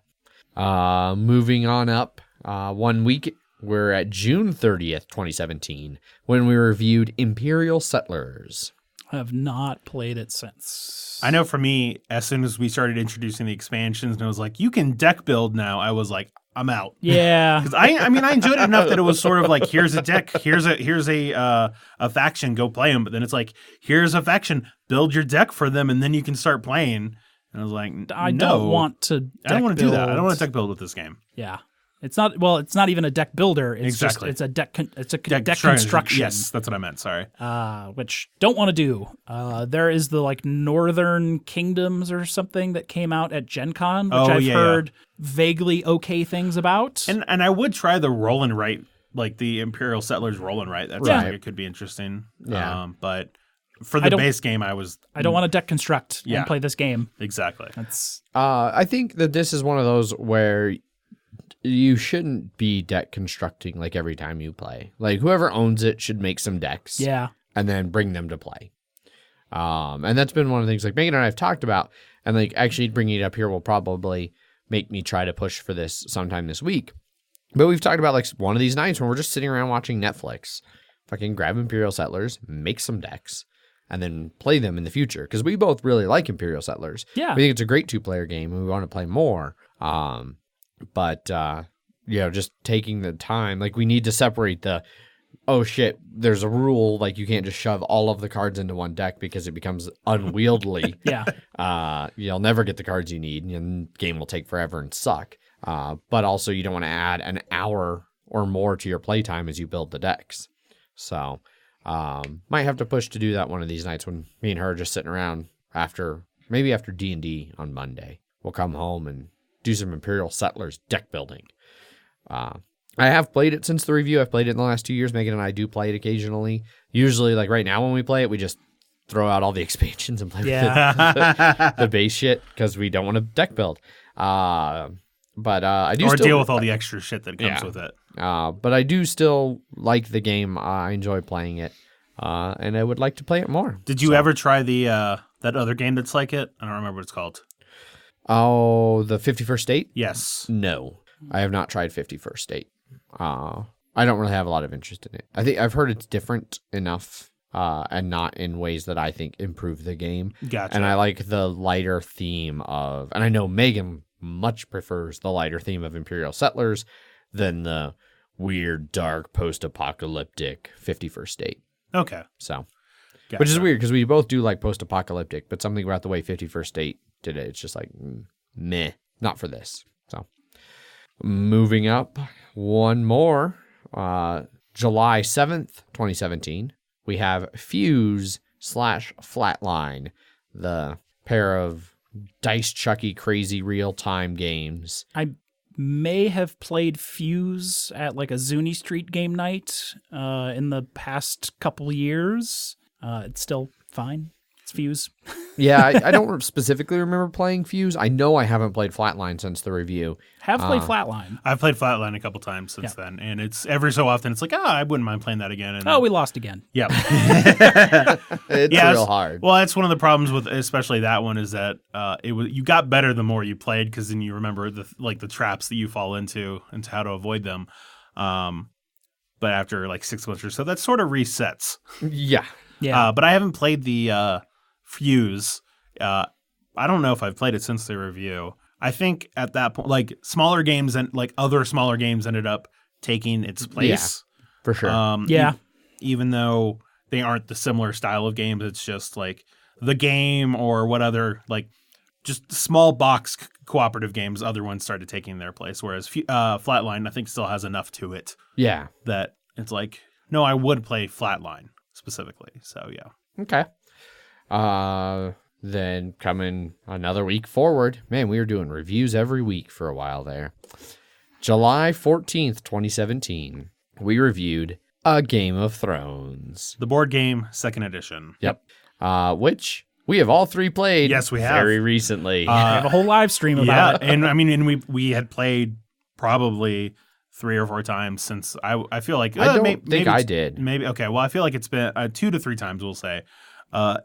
Moving on up 1 week, we're at June 30th, 2017, when we reviewed Imperial Settlers. I have not played it since. I know for me, as soon as we started introducing the expansions and it was like, you can deck build now, I was like, I'm out. Yeah. Because I mean, I enjoyed it enough that it was sort of like, here's a deck, here's a faction, go play them. But then it's like, here's a faction, build your deck for them, and then you can start playing. And I was like, I don't want to. I don't want to do that. I don't want to deck build with this game. Yeah. It's not even a deck builder. It's exactly. Just, it's a deck construction. Yes, that's what I meant. Sorry. Which don't want to do. There is the like Northern Kingdoms or something that came out at Gen Con, which I've heard vaguely okay things about. And I would try the roll and write, like the Imperial Settlers roll and write. That's like it could be interesting. Yeah. But for the base game, I don't want to deck construct and play this game. Exactly. That's. I think that this is one of those where you shouldn't be deck constructing like every time you play. Like whoever owns it should make some decks. Yeah. And then bring them to play. And that's been one of the things like Megan and I have talked about, and like actually bringing it up here will probably make me try to push for this sometime this week. But we've talked about like one of these nights when we're just sitting around watching Netflix, fucking grab Imperial Settlers, make some decks, and then play them in the future. Because we both really like Imperial Settlers. Yeah. We think it's a great 2-player game and we want to play more. But just taking the time, like we need to separate the, oh shit, there's a rule, like you can't just shove all of the cards into one deck because it becomes unwieldy. Yeah. You'll never get the cards you need and the game will take forever and suck. But also you don't want to add an hour or more to your playtime as you build the decks. So, might have to push to do that one of these nights when me and her are just sitting around after D&D on Monday. We'll come home and do some Imperial Settlers deck building. I have played it since the review. I've played it in the last 2 years. Megan and I do play it occasionally. Usually, like right now when we play it, we just throw out all the expansions and play with the base shit because we don't want to deck build. But I do still deal with all the extra shit that comes with it. But I do still like the game. I enjoy playing it, and I would like to play it more. Did you ever try the that other game that's like it? I don't remember what it's called. Oh, the 51st State? Yes. No, I have not tried 51st State. I don't really have a lot of interest in it. I think I've heard it's different enough, and not in ways that I think improve the game. Gotcha. And I like the lighter theme of, and I know Megan much prefers the lighter theme of Imperial Settlers than the weird, dark, post-apocalyptic 51st State. Okay. So, Gotcha. Which is weird because we both do like post-apocalyptic, but something about the way 51st State did it, it's just like, meh, not for this. So, moving up one more, July 7th, 2017, we have Fuse/Flatline, the pair of dice chucky crazy real-time games. I may have played Fuse at like a Zuni Street game night in the past couple years. It's still fine. It's Fuse. Yeah, I don't specifically remember playing Fuse. I know I haven't played Flatline since the review. Have played Flatline. I've played Flatline a couple times since then, and it's every so often it's like, I wouldn't mind playing that again. And we lost again. Yeah. It's real hard. Well, that's one of the problems with especially that one is that you got better the more you played because then you remember the traps that you fall into and how to avoid them. But after like 6 months or so, that sort of resets. Yeah. Yeah. But I haven't played the Fuse. I don't know if I've played it since the review. I think at that point, like smaller games and like other smaller games ended up taking its place. Yeah, for sure. Even though they aren't the similar style of games, it's just like the game or what other like just small box cooperative games. Other ones started taking their place, whereas Flatline I think still has enough to it. Yeah, that it's like no, I would play Flatline specifically. So yeah. Okay. Then coming another week forward, man, we were doing reviews every week for a while there. July 14th, 2017, we reviewed A Game of Thrones. The board game, 2nd edition. Yep. Which we have all three played. Yes, we have. Very recently. We have a whole live stream about it. And I mean, and we had played probably 3 or 4 times since I feel like I don't think I did. Maybe okay. Well, I feel like it's been 2 to 3 times. We'll say,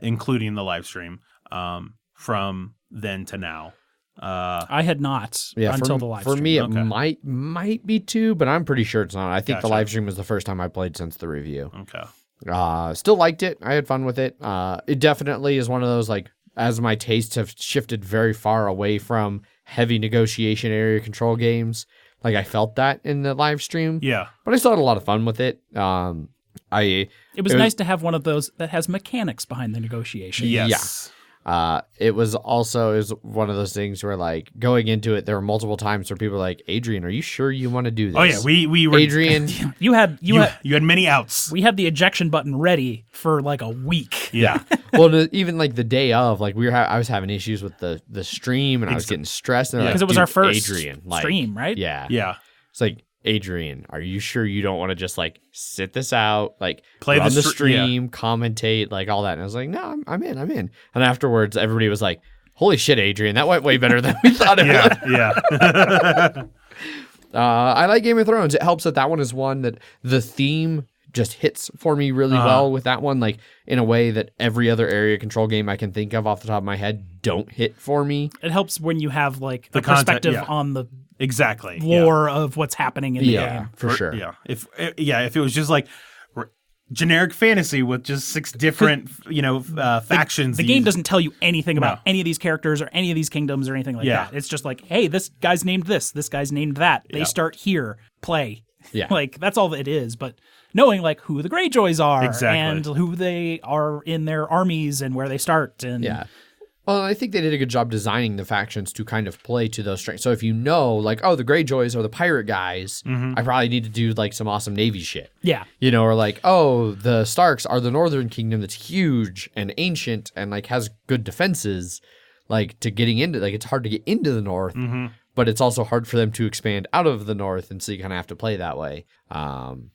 including the live stream from then to now. I had not until the live stream. For me, it might be 2, but I'm pretty sure it's not. I think the live stream was the first time I played since the review. Okay. Still liked it. I had fun with it. It definitely is one of those, like, as my tastes have shifted very far away from heavy negotiation area control games, like I felt that in the live stream. Yeah. But I still had a lot of fun with it. It was nice to have one of those that has mechanics behind the negotiation. Yes. It was one of those things where, like, going into it, there were multiple times where people were like, Adrian, are you sure you want to do this? Oh yeah, we were. Adrian, you had many outs. We had the ejection button ready for like a week. Yeah. Well, even like the day of, like I was having issues with the stream, and I was getting stressed. Because it was our first stream, right? Yeah. Yeah. It's like, Adrian, are you sure you don't want to just like sit this out, like play run the stream, commentate, like all that? And I was like, no, I'm in. And afterwards, everybody was like, holy shit, Adrian, that went way better than we thought it would. Yeah. I like Game of Thrones. It helps that one is one that the theme just hits for me really well with that one, like in a way that every other area control game I can think of off the top of my head don't hit for me. It helps when you have like the perspective on the lore of what's happening in the game. For sure. Yeah. If it was just like generic fantasy with just 6 different, factions. The game doesn't tell you anything about any of these characters or any of these kingdoms or anything like that. It's just like, hey, this guy's named this guy's named that. They start here, play. Yeah. Like, that's all it is. But knowing like who the Greyjoys are and Exactly. who they are in their armies and where they start. And well, I think they did a good job designing the factions to kind of play to those strengths. So if you know, like, oh, the Greyjoys are the pirate guys, I probably need to do like some awesome Navy shit. Yeah. Or like, oh, the Starks are the Northern Kingdom that's huge and ancient and like has good defenses, like to getting into, like it's hard to get into the North, but it's also hard for them to expand out of the North, and so you kind of have to play that way. And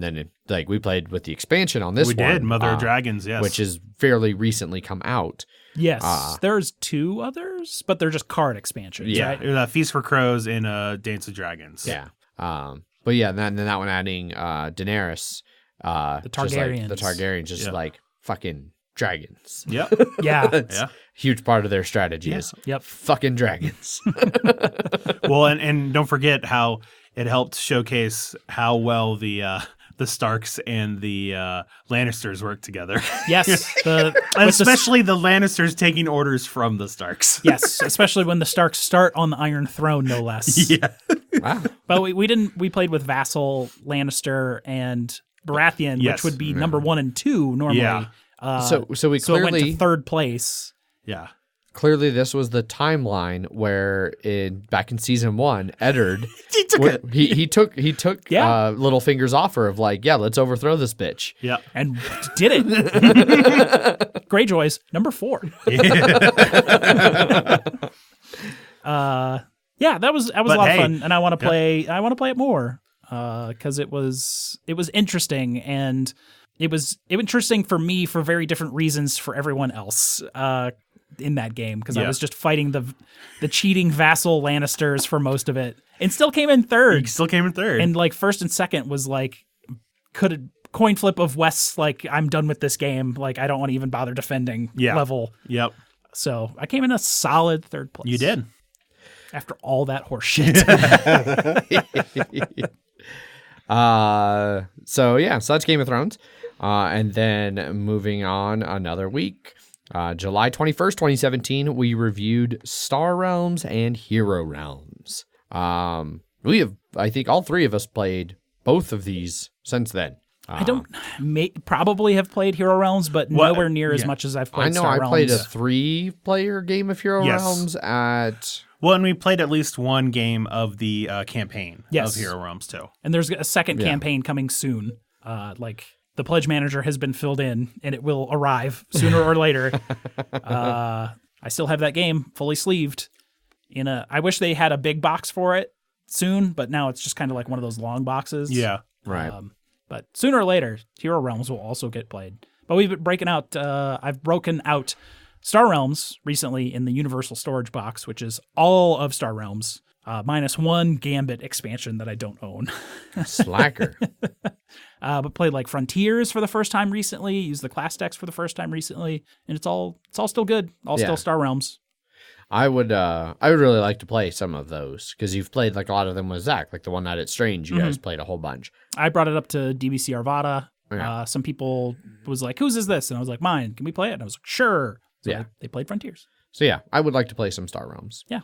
then like we played with the expansion on this one. We did, Mother of Dragons, yes. Which is fairly recently come out. Yes, there's 2 others, but they're just card expansions, right? Feast for Crows and Dance of Dragons. Yeah. But yeah, then that one adding Daenerys. The Targaryens. The Targaryens, just like fucking dragons. Yep. Yeah. Huge part of their strategy is fucking dragons. Well, and don't forget how it helped showcase how well the Starks and the Lannisters work together. Yes. Especially the Lannisters taking orders from the Starks. Yes, especially when the Starks start on the Iron Throne, no less. Yeah. Wow. But we played with Vassal, Lannister, and Baratheon, which would be number 1 and 2 normally. Yeah. So we clearly it went to 3rd place. Yeah. Clearly, this was the timeline where back in season 1, Eddard he took Littlefinger's offer of like, let's overthrow this bitch. Yeah, and did it. Greyjoys number 4. That was a lot of fun, and I want to play. I want to play it more because it was interesting, and it was interesting for me for very different reasons for everyone else. In that game, because I was just fighting the cheating vassal Lannisters for most of it, and still came in 3rd. And like 1st and 2nd was like coin flip of West's like, I'm done with this game, like I don't want to even bother defending level. Yep. So I came in a solid 3rd place. You did. After all that horse shit. So that's Game of Thrones. And then moving on another week. July 21st, 2017, we reviewed Star Realms and Hero Realms. We have, I think all 3 of us played both of these since then. I probably have played Hero Realms, but nowhere near as much as I've played Star Realms. I know I played a 3-player game of Hero Realms at... Well, and we played at least one game of the campaign of Hero Realms too. And there's a second campaign coming soon. The pledge manager has been filled in, and it will arrive sooner or later. I still have that game fully sleeved. I wish they had a big box for it soon, but now it's just kind of like one of those long boxes. Yeah, right. But sooner or later, Hero Realms will also get played. But we've been breaking out. I've broken out Star Realms recently in the Universal Storage box, which is all of Star Realms, minus 1 Gambit expansion that I don't own. Slacker. But played like Frontiers for the first time recently, used the class decks for the first time recently, and it's all still good. Still Star Realms. I would really like to play some of those because you've played like a lot of them with Zach, like the one night at Strange. You guys played a whole bunch. I brought it up to DBC Arvada. Yeah. Some people was like, "Whose is this?" And I was like, "Mine. Can we play it?" And I was like, "Sure." So Yeah. they played Frontiers. So yeah, I would like to play some Star Realms. Yeah.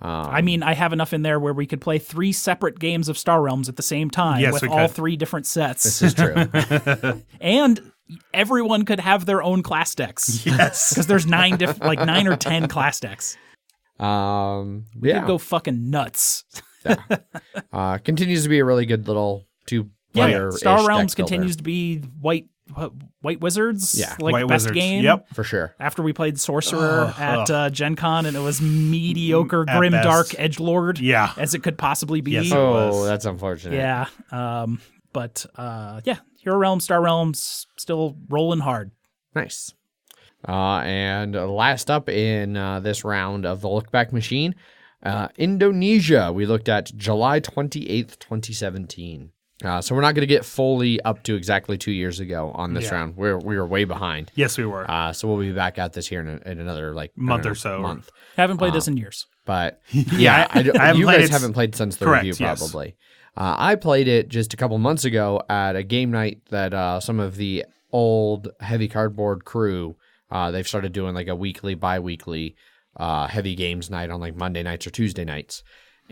I mean, I have enough in there where we could play 3 separate games of Star Realms at the same time with all 3 different sets. This is true. And everyone could have their own class decks. Yes. Because there's 9 or 10 class decks. We could go fucking nuts. Continues to be a really good little 2-player. Star Realms continues to be white wizards. Yeah, like White best Wizards. game. Yep. for sure. After we played Sorcerer at Gen Con, and it was mediocre, At grim, best. dark edgelord. Yeah. As it could possibly be. Yes. Oh, was. that's unfortunate. Yeah. But Hero Realms, Star Realms, still rolling hard. Nice. And last up in this round of the Lookback Machine, Indonesia. We looked at July 28th, 2017. So we're not going to get fully up to exactly 2 years ago on this round. We were way behind. Yes, we were. So we'll be back at this here in another month or so. Month. Haven't played this in years. But yeah, you guys haven't played since the correct, review yes. probably. I played it just a couple months ago at a game night that some of the old Heavy Cardboard crew, they've started doing like a weekly, bi-weekly heavy games night on like Monday nights or Tuesday nights.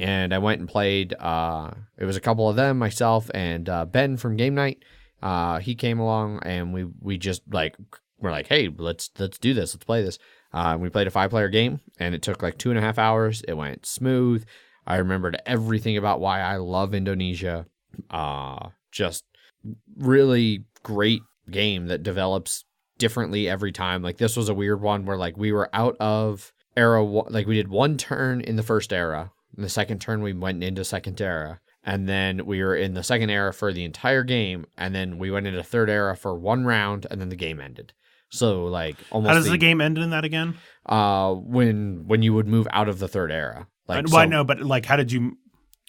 And I went and played, it was a couple of them, myself and Ben from game night. He came along and we just like, we're like, hey, let's do this. Let's play this. We played a 5-player game and it took like 2.5 hours. It went smooth. I remembered everything about why I love Indonesia. Just really great game that develops differently every time. Like this was a weird one where like we were out of era, like we did 1 turn in the first era. In the second turn, we went into second era. And then we were in the second era for the entire game. And then we went into third era for 1 round. And then the game ended. So like almost. How does the game end in that again? When you would move out of the third era. Like, I know, but like, how did you?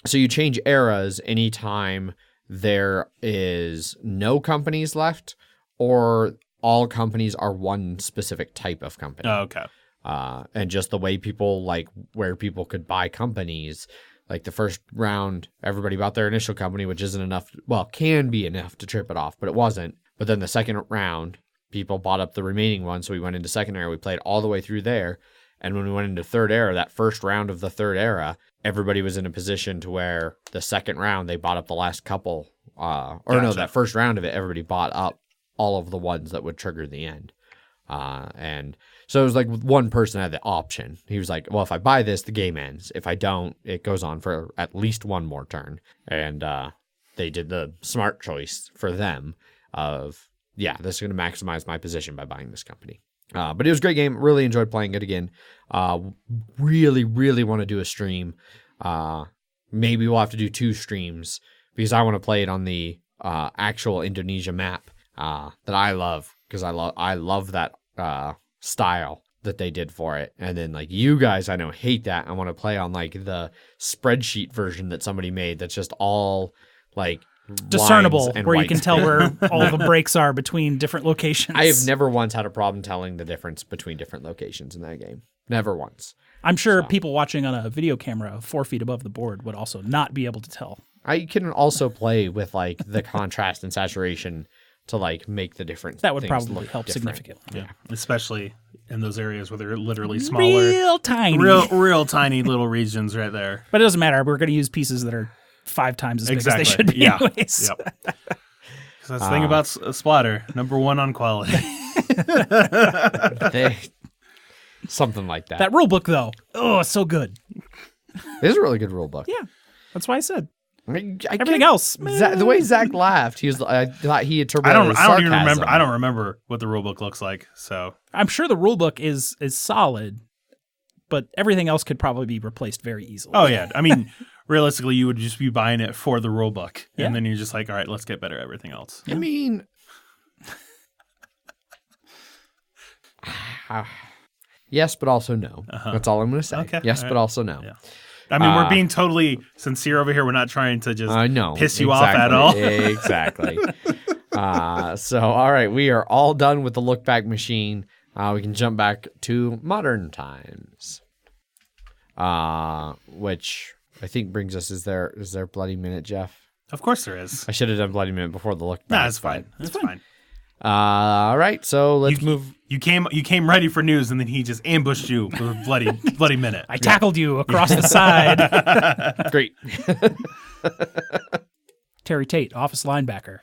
So you change eras anytime there is no companies left, or all companies are one specific type of company. Oh, okay. And just the way people like where people could buy companies. Like the first round, everybody bought their initial company, which isn't enough. Well, can be enough to trip it off, but it wasn't. But then the second round, people bought up the remaining one. So we went into second era. We played all the way through there. And when we went into third era, that first round of the third era, everybody was in a position to where the second round, they bought up the last couple. That first round of it, everybody bought up all of the ones that would trigger the end. And so it was like one person had the option. He was like, well, if I buy this, the game ends. If I don't, it goes on for at least 1 more turn. And they did the smart choice for them of, yeah, this is going to maximize my position by buying this company. But it was a great game. Really enjoyed playing it again. Really, really want to do a stream. Maybe we'll have to do 2 streams because I want to play it on the actual Indonesia map that I love because I love that style that they did for it. And then like you guys, I know, hate that. I want to play on like the spreadsheet version that somebody made that's just all like discernible, where white. you can tell where all the breaks are between different locations. I have never once had a problem telling the difference between different locations in that game. Never once. I'm sure people watching on a video camera 4 feet above the board would also not be able to tell. I can also play with like the contrast and saturation to like make the difference. That would probably help significantly. Yeah, especially in those areas where they're literally smaller, real tiny, real tiny little regions right there. But it doesn't matter. We're going to use pieces that are 5 times as big as they should be anyways. Yep. So that's the thing about Splatter, #1 on quality. Something like that. That rule book, though, it's so good. It is a really good rule book. Yeah, that's why I said. Everything Everything else, the way Zach laughed, I thought he interpreted. I don't even remember. I don't remember what the rule book looks like. So I'm sure the rule book is solid, but everything else could probably be replaced very easily. Oh yeah, I mean, realistically, you would just be buying it for the rule book, and then you're just like, all right, let's get better at everything else. I mean, yes, but also no. That's all I'm going to say. Okay. Yes, but also no. Yeah. I mean, we're being totally sincere over here. We're not trying to just piss you off at all. Exactly. So, all right, we are all done with the Lookback Machine. We can jump back to modern times. which I think brings us. Is there Bloody Minute, Jeff? Of course there is. I should have done Bloody Minute before the look back. Nah, it's fine. It's fine. All right, so let's move. You came ready for news, and then he just ambushed you with a bloody minute. I tackled you across the side. Great. Terry Tate, office linebacker.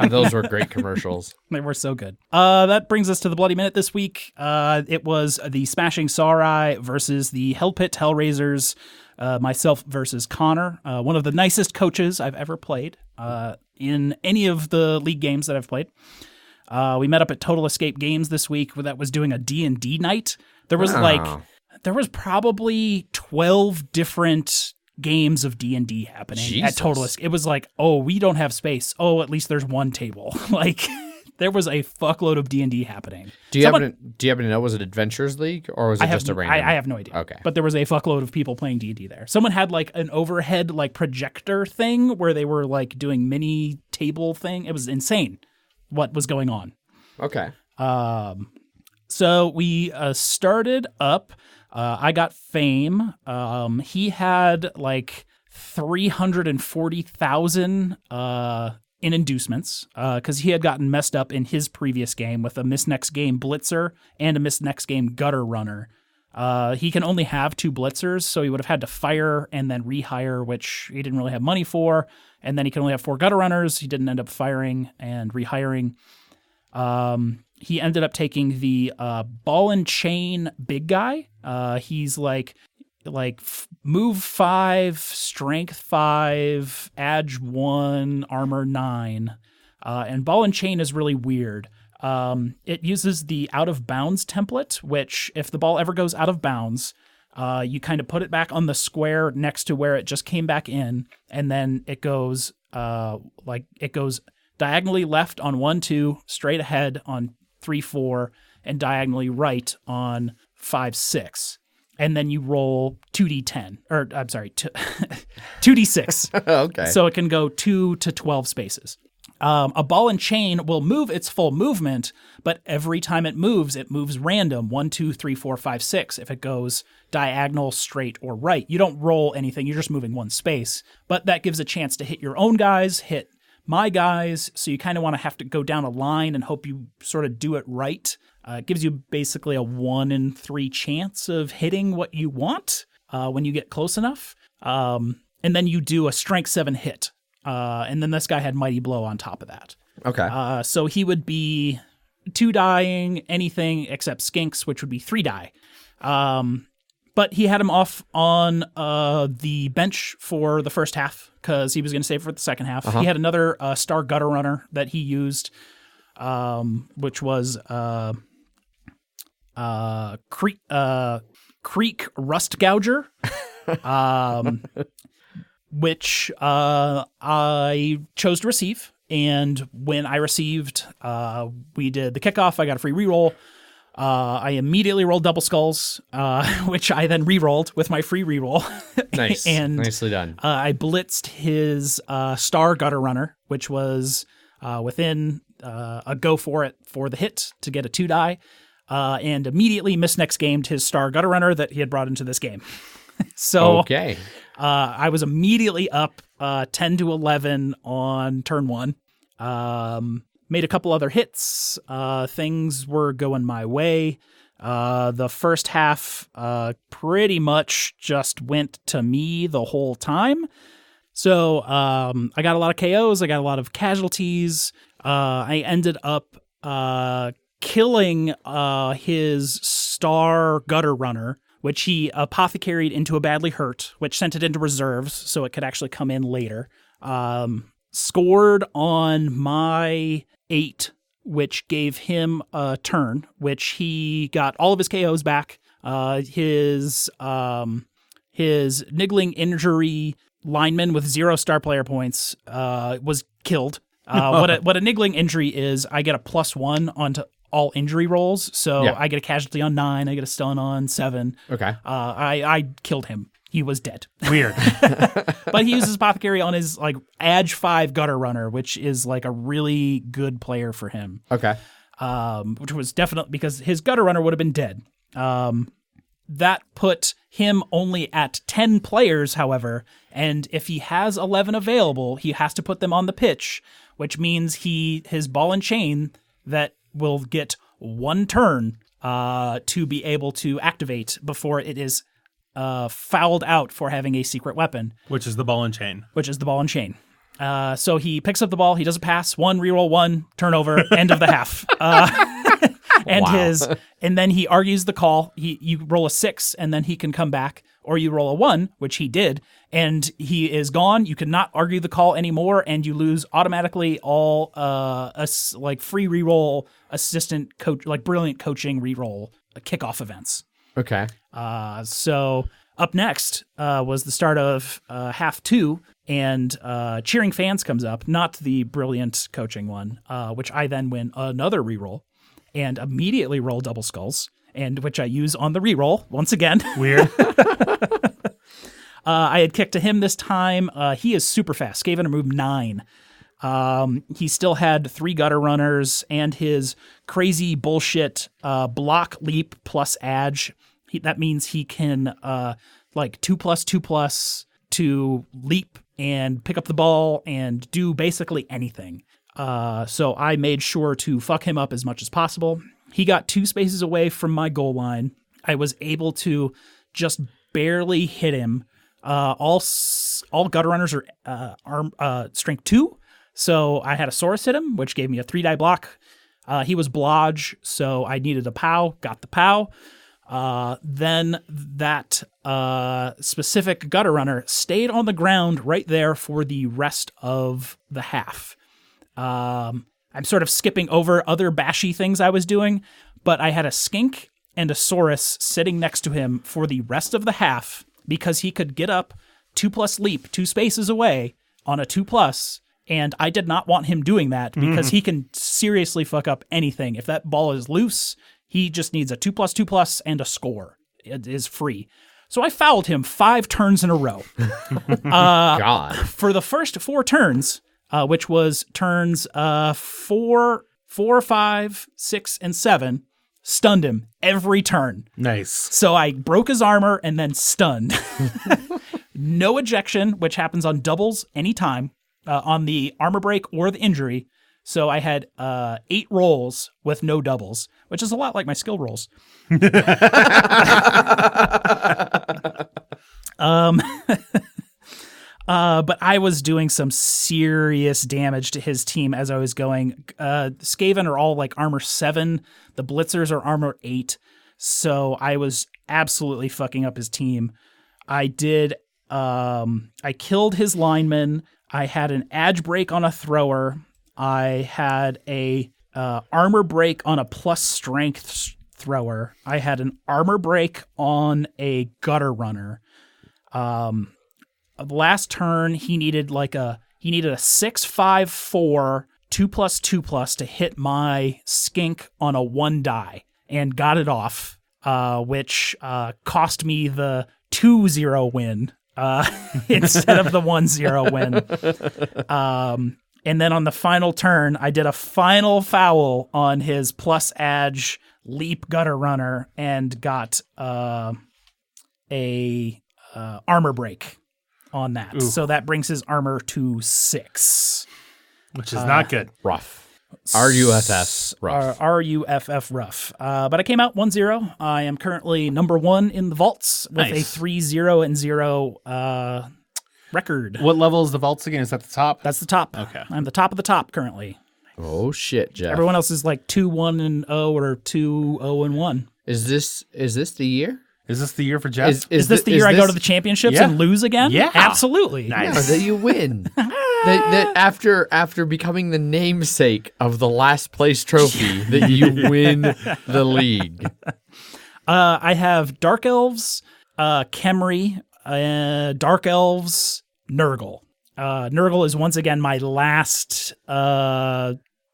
Those were great commercials. They were so good. That brings us to the Bloody Minute this week. It was the Smashing Sarai versus the Hell Pit Hellraisers. Myself versus Connor, one of the nicest coaches I've ever played in any of the league games that I've played. We met up at Total Escape Games this week that was doing a D&D night. There was probably 12 different games of D&D happening at Total Escape. It was like, oh, we don't have space. Oh, at least there's one table. Like, there was a fuckload of D&D happening. Do you happen to know, was it Adventures League or was it just a random? I have no idea. Okay. But there was a fuckload of people playing D&D there. Someone had like an overhead like projector thing where they were like doing mini table thing. It was insane what was going on. Okay. So we started up. I got Fame. He had like 340,000 in inducements because he had gotten messed up in his previous game with a Miss Next Game Blitzer and a Miss Next Game Gutter Runner. He can only have 2 Blitzers, so he would have had to fire and then rehire, which he didn't really have money for. And then he can only have 4 Gutter Runners. He didn't end up firing and rehiring. He ended up taking the Ball and Chain big guy. He's like move 5, strength 5, edge 1, armor 9. And Ball and Chain is really weird. It uses the out of bounds template, which if the ball ever goes out of bounds, you kind of put it back on the square next to where it just came back in, and then it goes diagonally left on 1, 2, straight ahead on 3, 4, and diagonally right on 5, 6. And then you roll 2d10, or I'm sorry, 2d6. Okay. So it can go 2 to 12 spaces. A Ball and Chain will move its full movement, but every time it moves random 1, 2, 3, 4, 5, 6. If it goes diagonal, straight, or right, you don't roll anything. You're just moving 1 space. But that gives a chance to hit your own guys, hit my guys. So you kind of want to have to go down a line and hope you sort of do it right. It gives you basically a 1 in 3 chance of hitting what you want when you get close enough. And then you do a strength 7 hit. And then this guy had Mighty Blow on top of that. Okay. So he would be 2 dying anything except skinks, which would be 3 die. But he had him off on the bench for the first half because he was going to save for the second half. He had another Star Gutter Runner that he used, which was Creek Rust Gouger. Which I chose to receive. And when I received, we did the kickoff. I got a free reroll. I immediately rolled double skulls, which I then re-rolled with my free reroll. Nice. And nicely done. I blitzed his Star Gutter Runner, which was within a go for it for the hit to get a 2 die, and immediately misnext gamed his Star Gutter Runner that he had brought into this game. So okay. I was immediately up 10 to 11 on turn 1. Made a couple other hits. Things were going my way. The first half pretty much just went to me the whole time. So I got a lot of KOs. I got a lot of casualties. I ended up killing his Star Gutter Runner, which he apothecaried into a badly hurt, which sent it into reserves so it could actually come in later. Scored on my 8, which gave him a turn, which he got all of his KOs back. His niggling injury lineman with 0 star player points was killed. What a niggling injury is, I get a +1 onto all injury rolls, so yeah. I get a casualty on 9, I get a stun on 7. Okay. I killed him. He was dead. Weird. But he uses Apothecary on his like Edge 5 Gutter Runner, which is like a really good player for him. Okay. Which was definitely because his Gutter Runner would have been dead. That put him only at 10 players, however, and if he has 11 available, he has to put them on the pitch, which means his ball and chain that will get 1 turn to be able to activate before it is fouled out for having a secret weapon. Which is the ball and chain. So he picks up the ball, he does a pass, 1, reroll 1, turnover, end of the half. And then he argues the call. You roll a 6, and then he can come back, or you roll a 1, which he did, and he is gone. You cannot argue the call anymore, and you lose automatically all free reroll, assistant coach, like brilliant coaching reroll kickoff events. Okay. So up next was the start of half 2, and Cheering Fans comes up, not the brilliant coaching one, which I then win another reroll and immediately roll double skulls, and which I use on the reroll once again. Weird. I had kicked to him this time. He is super fast. Gave it a move 9. He still had 3 gutter runners and his crazy bullshit block, leap plus edge. That means he can 2+2+ to leap and pick up the ball and do basically anything. So I made sure to fuck him up as much as possible. He got 2 spaces away from my goal line. I was able to just barely hit him. All gutter runners are strength 2. So I had a Saurus hit him, which gave me a 3-die block. He was blodge, so I needed a POW, got the POW. Then that specific gutter runner stayed on the ground right there for the rest of the half. I'm sort of skipping over other bashy things I was doing, but I had a skink and a Saurus sitting next to him for the rest of the half because he could get up 2+ leap 2 spaces away on a 2+, and I did not want him doing that because he can seriously fuck up anything. If that ball is loose, he just needs a 2+2+ and a score. It is free. So I fouled him 5 turns in a row. God. For the first 4 turns, which was turns 4, 5, 6, and 7, stunned him every turn. Nice. So I broke his armor and then stunned. No ejection, which happens on doubles anytime, on the armor break or the injury. So I had 8 rolls with no doubles, which is a lot like my skill rolls. But I was doing some serious damage to his team as I was going. Skaven are all like armor 7. The Blitzers are armor 8. So I was absolutely fucking up his team. I killed his lineman. I had an edge break on a thrower. I had a armor break on a plus strength thrower. I had an armor break on a gutter runner. The last turn, he needed a 6-5-4 2+2+ to hit my skink on a 1 die and got it off, which cost me the 2-0 win instead of the 1-0 win. And then on the final turn, I did a final foul on his plus edge leap gutter runner and got a armor break on that. Ooh. So that brings his armor to 6. Which is not good. Rough. RUFF rough. RUFF rough. But I came out 1-0. I am currently number 1 in the vaults with a 3-0-0 record. What level is the vaults again? Is that the top? That's the top. Okay. I'm the top of the top currently. Oh shit, Jeff. Everyone else is like 2-1-0 or 2-0-1. Is this the year? Is this the year for Jeff? Is this the year I go to the championships and lose again? Yeah. Absolutely. Nice. No, that you win. that after becoming the namesake of the last place trophy, that you win the league. I have Dark Elves, Khemri, Dark Elves, Nurgle. Nurgle is once again my last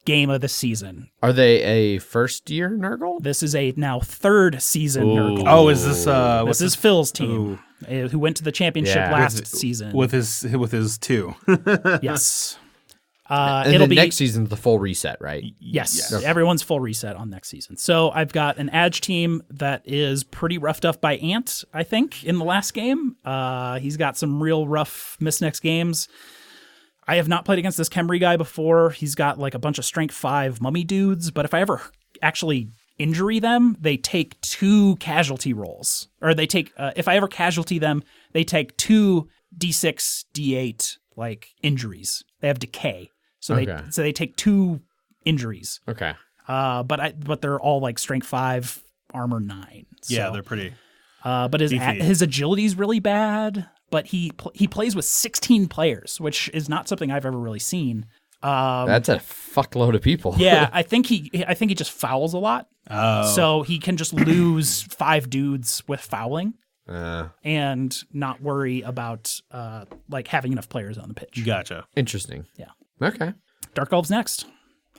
game of the season. Are they a first-year Nurgle? This is a now 3rd season Nurgle. Oh, is this this is Phil's team, who went to the championship last season with his 2. Yes. And it'll then be next season's the full reset, right? Yes, Okay. everyone's full reset on next season. So I've got an Adge team that is pretty roughed up by Ant, I think, in the last game. He's got some real rough misnext games. I have not played against this Khemri guy before. He's got like a bunch of strength 5 mummy dudes, but if I ever actually injury them, they take 2 casualty rolls. Or they take, if I ever casualty them, they take 2 D6, D8 like injuries. They have decay. So they take 2 injuries. Okay. But they're all like strength 5, armor 9. So, Yeah, they're pretty. but his agility is really bad. But he plays with 16 players, which is not something I've ever really seen. That's a fuckload of people. Yeah, I think he just fouls a lot. Oh. So he can just lose 5 dudes with fouling and not worry about like having enough players on the pitch. Gotcha. Interesting. Yeah. Okay. Dark Elves next.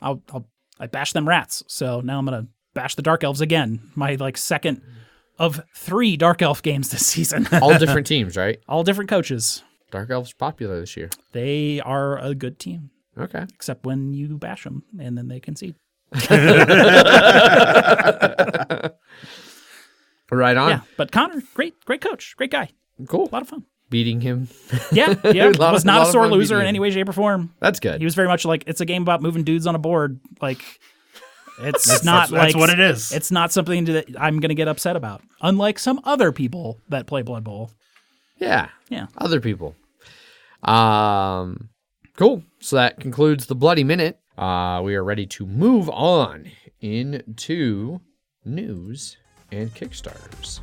I bashed them rats, so now I'm gonna bash the Dark Elves again. My like second of 3 Dark Elf games this season. All different teams, right? All different coaches. Dark Elves popular this year. They are a good team, Okay. except when you bash them and then they concede. Right on. Yeah, but Connor, great coach, great guy, Cool. a lot of fun. Beating him. Yeah, was not a sore loser in any way, shape, or form. That's good. He was very much like, it's a game about moving dudes on a board. Like, it's That's what it is. It's not something that I'm going to get upset about. Unlike some other people that play Blood Bowl. Yeah. Yeah. Other people. Cool. So that concludes the Bloody Minute. We are ready to move on into news and Kickstarters.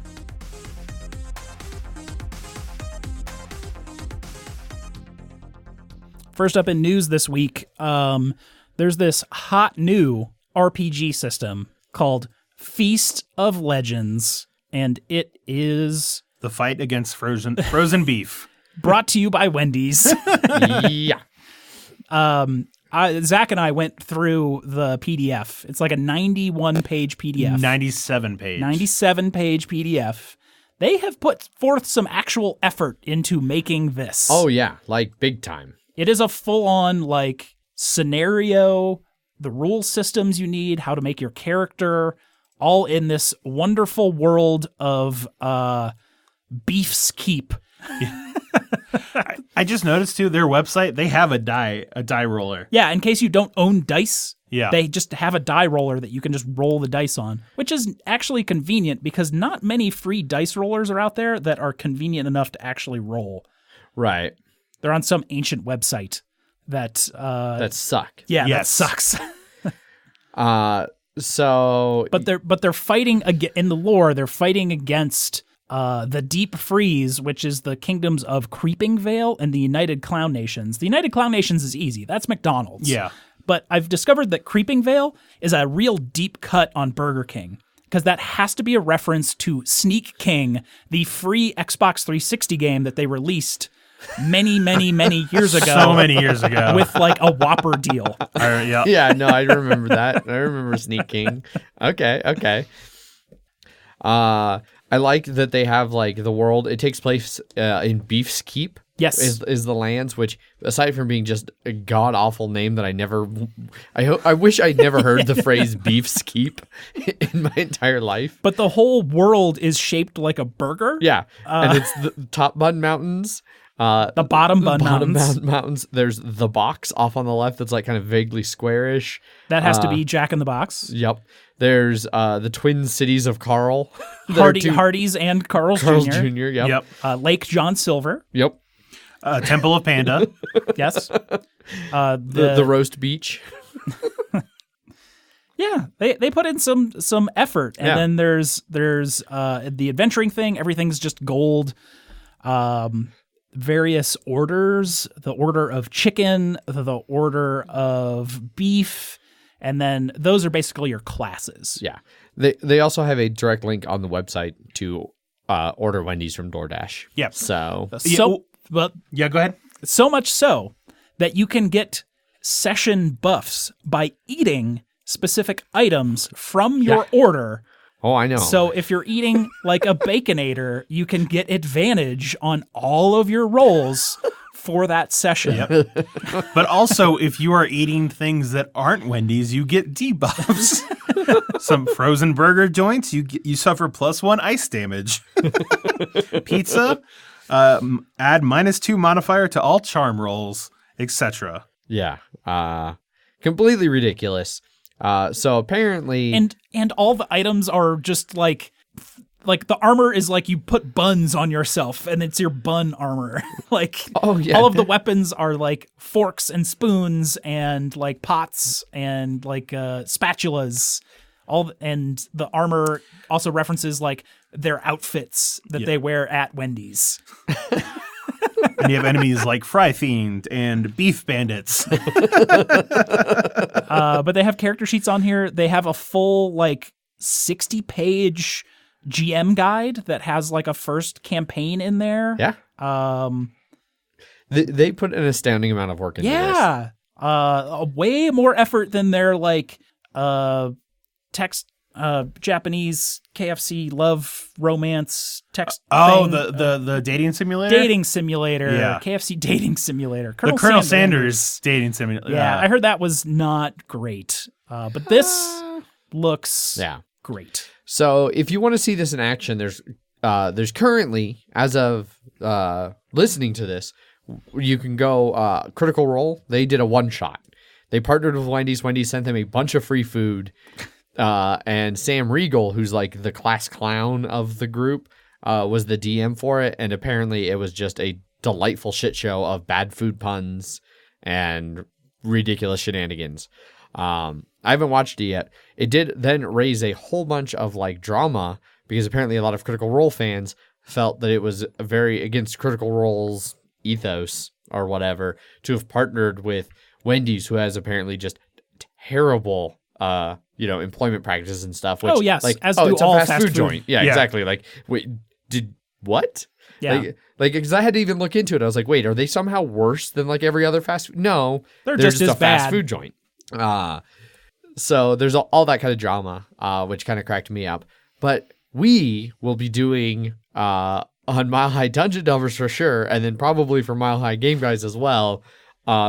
First up in news this week, there's this hot new RPG system called Feast of Legends, and it is The fight against frozen beef. brought to you by Wendy's. Yeah. Zach and I went through the PDF. It's like a 91-page PDF. 97 page. 97-page PDF. They have put forth some actual effort into making this. Oh, yeah. Like big time. It is a full-on like scenario, the rule systems you need, how to make your character, all in this wonderful world of Beef's Keep. I just noticed too, their website, they have a die roller. Yeah, in case you don't own dice, Yeah. they just have a die roller that you can just roll the dice on, which is actually convenient because not many free dice rollers are out there that are convenient enough to actually roll. Right. They're on some ancient website that That suck. yeah, Yes. that sucks. So But they're fighting in the lore. They're fighting against the Deep Freeze, which is the kingdoms of Creeping Vale and the United Clown Nations. The United Clown Nations is easy. That's McDonald's. Yeah. But I've discovered that Creeping Vale is a real deep cut on Burger King because that has to be a reference to Sneak King, the free Xbox 360 game that they released many years ago. So many years ago. With like a Whopper deal. Yeah. yeah, no, I remember that. I remember Sneak King. Okay. I like that they have like the world. It takes place in Beef's Keep. Yes. Is the lands, which aside from being just a god awful name that I wish I'd never heard the phrase Beef's Keep in my entire life. But the whole world is shaped like a burger. Yeah, and it's the Top Bun Mountains. The bottom bun mountains. Mountains. There's the box off on the left that's like kind of vaguely squarish. That has to be Jack in the Box. Yep. There's the Twin Cities of Carl. Hardee's and Carl's Jr. Yep. Lake John Silver. Yep. Temple of Panda. Yes. The Roast Beach. Yeah, they put in some effort, and then there's the adventuring thing. Everything's just gold. Various orders: the order of chicken, the order of beef, and then those are basically your classes. Yeah. They also have a direct link on the website to order Wendy's from DoorDash. Yep. So Yeah, go ahead. So much so that you can get session buffs by eating specific items from your order. Oh, I know. So if you're eating like a Baconator, you can get advantage on all of your rolls for that session. Yep. But also, if you are eating things that aren't Wendy's, you get debuffs. Some frozen burger joints, you suffer +1 ice damage. Pizza, add -2 modifier to all charm rolls, etc. Yeah. Completely ridiculous. So apparently... And all the items are just like the armor is like you put buns on yourself and it's your bun armor. All of the weapons are like forks and spoons and like pots and like spatulas. And the armor also references like their outfits that they wear at Wendy's. And you have enemies like Fry Fiend and Beef Bandits. But they have character sheets on here. They have a full like 60-page GM guide that has like a first campaign in there. Yeah. They put an astounding amount of work into this. Yeah. Way more effort than their like Japanese KFC love romance text. Thing. The dating simulator? Dating simulator. Yeah. KFC dating simulator. Colonel Sanders dating simulator. Yeah, I heard that was not great. But this looks great. So if you want to see this in action, there's currently, as of listening to this, you can go Critical Role. They did a one-shot. They partnered with Wendy's. Wendy's sent them a bunch of free food. And Sam Riegel, who's like the class clown of the group, was the DM for it. And apparently it was just a delightful shit show of bad food puns and ridiculous shenanigans. I haven't watched it yet. It did then raise a whole bunch of like drama because apparently a lot of Critical Role fans felt that it was very against Critical Role's ethos or whatever to have partnered with Wendy's, who has apparently just terrible employment practices and stuff. Which, yes, like, as do it's all a fast food joint. Yeah, exactly. Like, wait, did what? Yeah. Like, because I had to even look into it. I was like, wait, are they somehow worse than like every other fast food? No, they're just as a fast bad. food joint. So there's all that kind of drama, which kind of cracked me up. But we will be doing on Mile High Dungeon Delvers for sure, and then probably for Mile High Game Guys as well.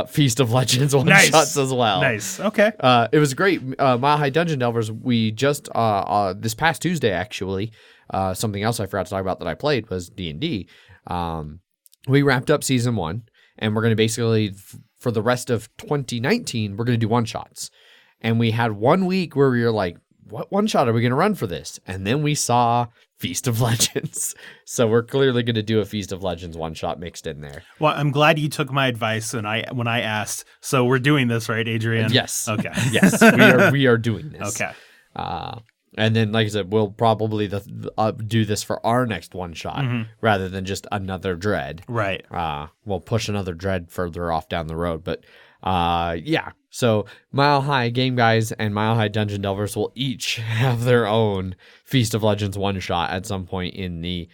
Feast of Legends one-shots as well. Nice. Okay. It was great. Mile High Dungeon Delvers, we just, this past Tuesday, actually, something else I forgot to talk about that I played was D&D. We wrapped up Season 1, and we're going to basically, for the rest of 2019, we're going to do one-shots. And we had 1 week where we were like, what one-shot are we going to run for this? And then we saw Feast of Legends. So we're clearly going to do a Feast of Legends one-shot mixed in there. Well, I'm glad you took my advice when I asked. So we're doing this, right, Adrian? Yes. Okay. Yes, we are doing this. Okay. And then, like I said, we'll probably do this for our next one-shot rather than just another Dread. Right. We'll push another Dread further off down the road. But yeah. So Mile High Game Guys and Mile High Dungeon Delvers will each have their own Feast of Legends one-shot at some point in the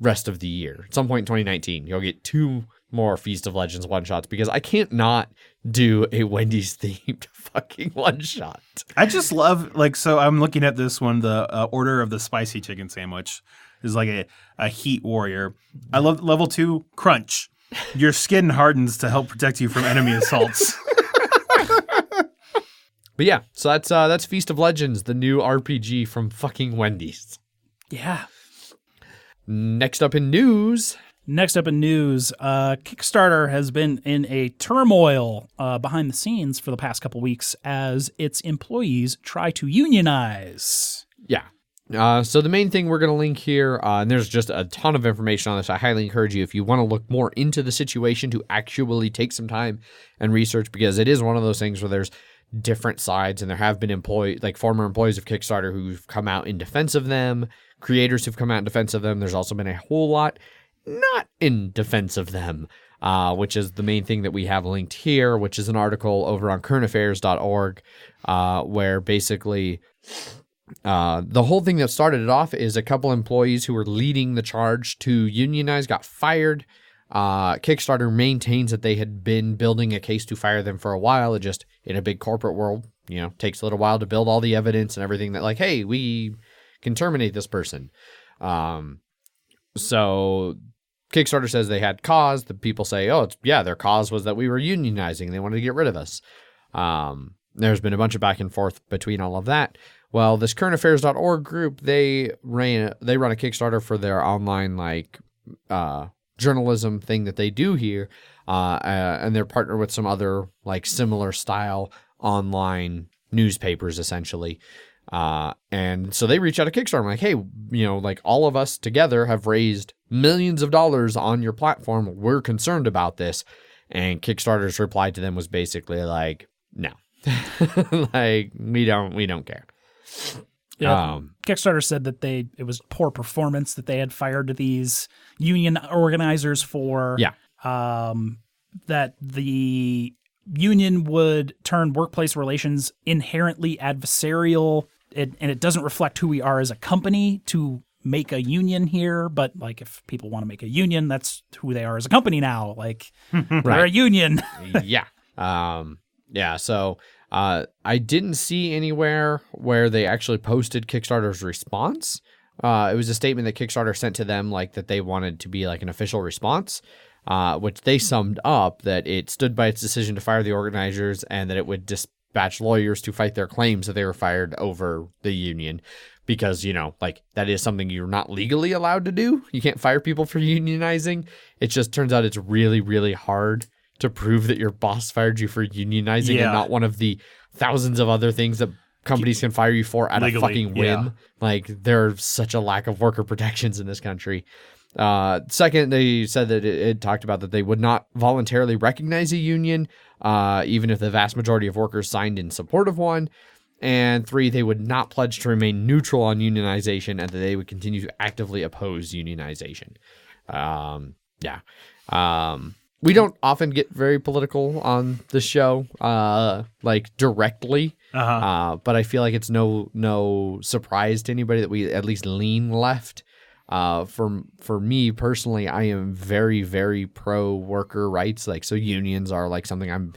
rest of the year. At some point in 2019, you'll get 2 more Feast of Legends one-shots because I can't not do a Wendy's themed fucking one-shot. I just love, so I'm looking at this one, the Order of the Spicy Chicken Sandwich is like a heat warrior. I love level 2, Crunch. Your skin hardens to help protect you from enemy assaults. But yeah, so that's Feast of Legends, the new RPG from fucking Wendy's. Yeah. Next up in news, Kickstarter has been in a turmoil behind the scenes for the past couple weeks as its employees try to unionize. Yeah. So the main thing we're going to link here, and there's just a ton of information on this. I highly encourage you, if you want to look more into the situation, to actually take some time and research, because it is one of those things where there's different sides, and there have been former employees of Kickstarter who've come out in defense of them, creators who've come out in defense of them. There's also been a whole lot not in defense of them, which is the main thing that we have linked here, which is an article over on currentaffairs.org, where basically the whole thing that started it off is a couple employees who were leading the charge to unionize got fired. Kickstarter maintains that they had been building a case to fire them for a while. It just, in a big corporate world, takes a little while to build all the evidence and everything that, like, hey, we can terminate this person. So Kickstarter says they had cause. The people say, their cause was that we were unionizing. They wanted to get rid of us. There's been a bunch of back and forth between all of that. Well, this currentaffairs.org group, they run a Kickstarter for their online journalism thing that they do here, and they're partnered with some other similar style online newspapers essentially. And so they reach out to Kickstarter. I'm like, hey, all of us together have raised millions of dollars on your platform. We're concerned about this. And Kickstarter's reply to them was basically like, no, we don't care. Yeah, Kickstarter said that it was poor performance that they had fired these union organizers for. Yeah. That the union would turn workplace relations inherently adversarial, and it doesn't reflect who we are as a company to make a union here. But if people want to make a union, that's who they are as a company now. They're a union. Yeah. So I didn't see anywhere where they actually posted Kickstarter's response. It was a statement that Kickstarter sent to them, that they wanted to be an official response, which they summed up that it stood by its decision to fire the organizers and that it would dispatch lawyers to fight their claims that they were fired over the union. Because, that is something you're not legally allowed to do. You can't fire people for unionizing. It just turns out it's really, really hard to prove that your boss fired you for unionizing and not one of the thousands of other things that companies can fire you for at legally, a fucking whim. Yeah. There's such a lack of worker protections in this country. Second, they said that it talked about that they would not voluntarily recognize a union, even if the vast majority of workers signed in support of one. And 3, they would not pledge to remain neutral on unionization and that they would continue to actively oppose unionization. We don't often get very political on the show, directly. But I feel like it's no surprise to anybody that we at least lean left. For me personally, I am very, very pro worker rights. So unions are something I'm,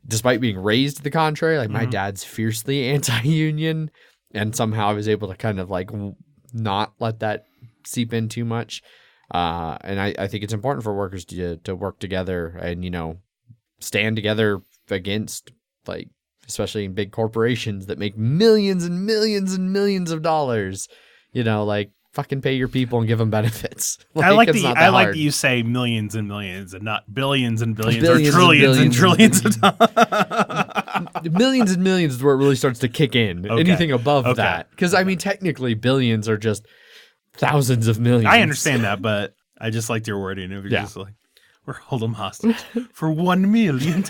despite being raised to the contrary, my dad's fiercely anti-union, and somehow I was able to kind of not let that seep in too much. And I think it's important for workers to work together and, stand together against, especially in big corporations that make millions and millions and millions of dollars, fucking pay your people and give them benefits. I like that you say millions and millions and not billions and billions or trillions and trillions of dollars. Millions and millions is where it really starts to kick in. Okay. Anything above that. Because, technically billions are just thousands of millions. I understand that, but I just liked your wording. It was just we're hold them hostage for 1 million.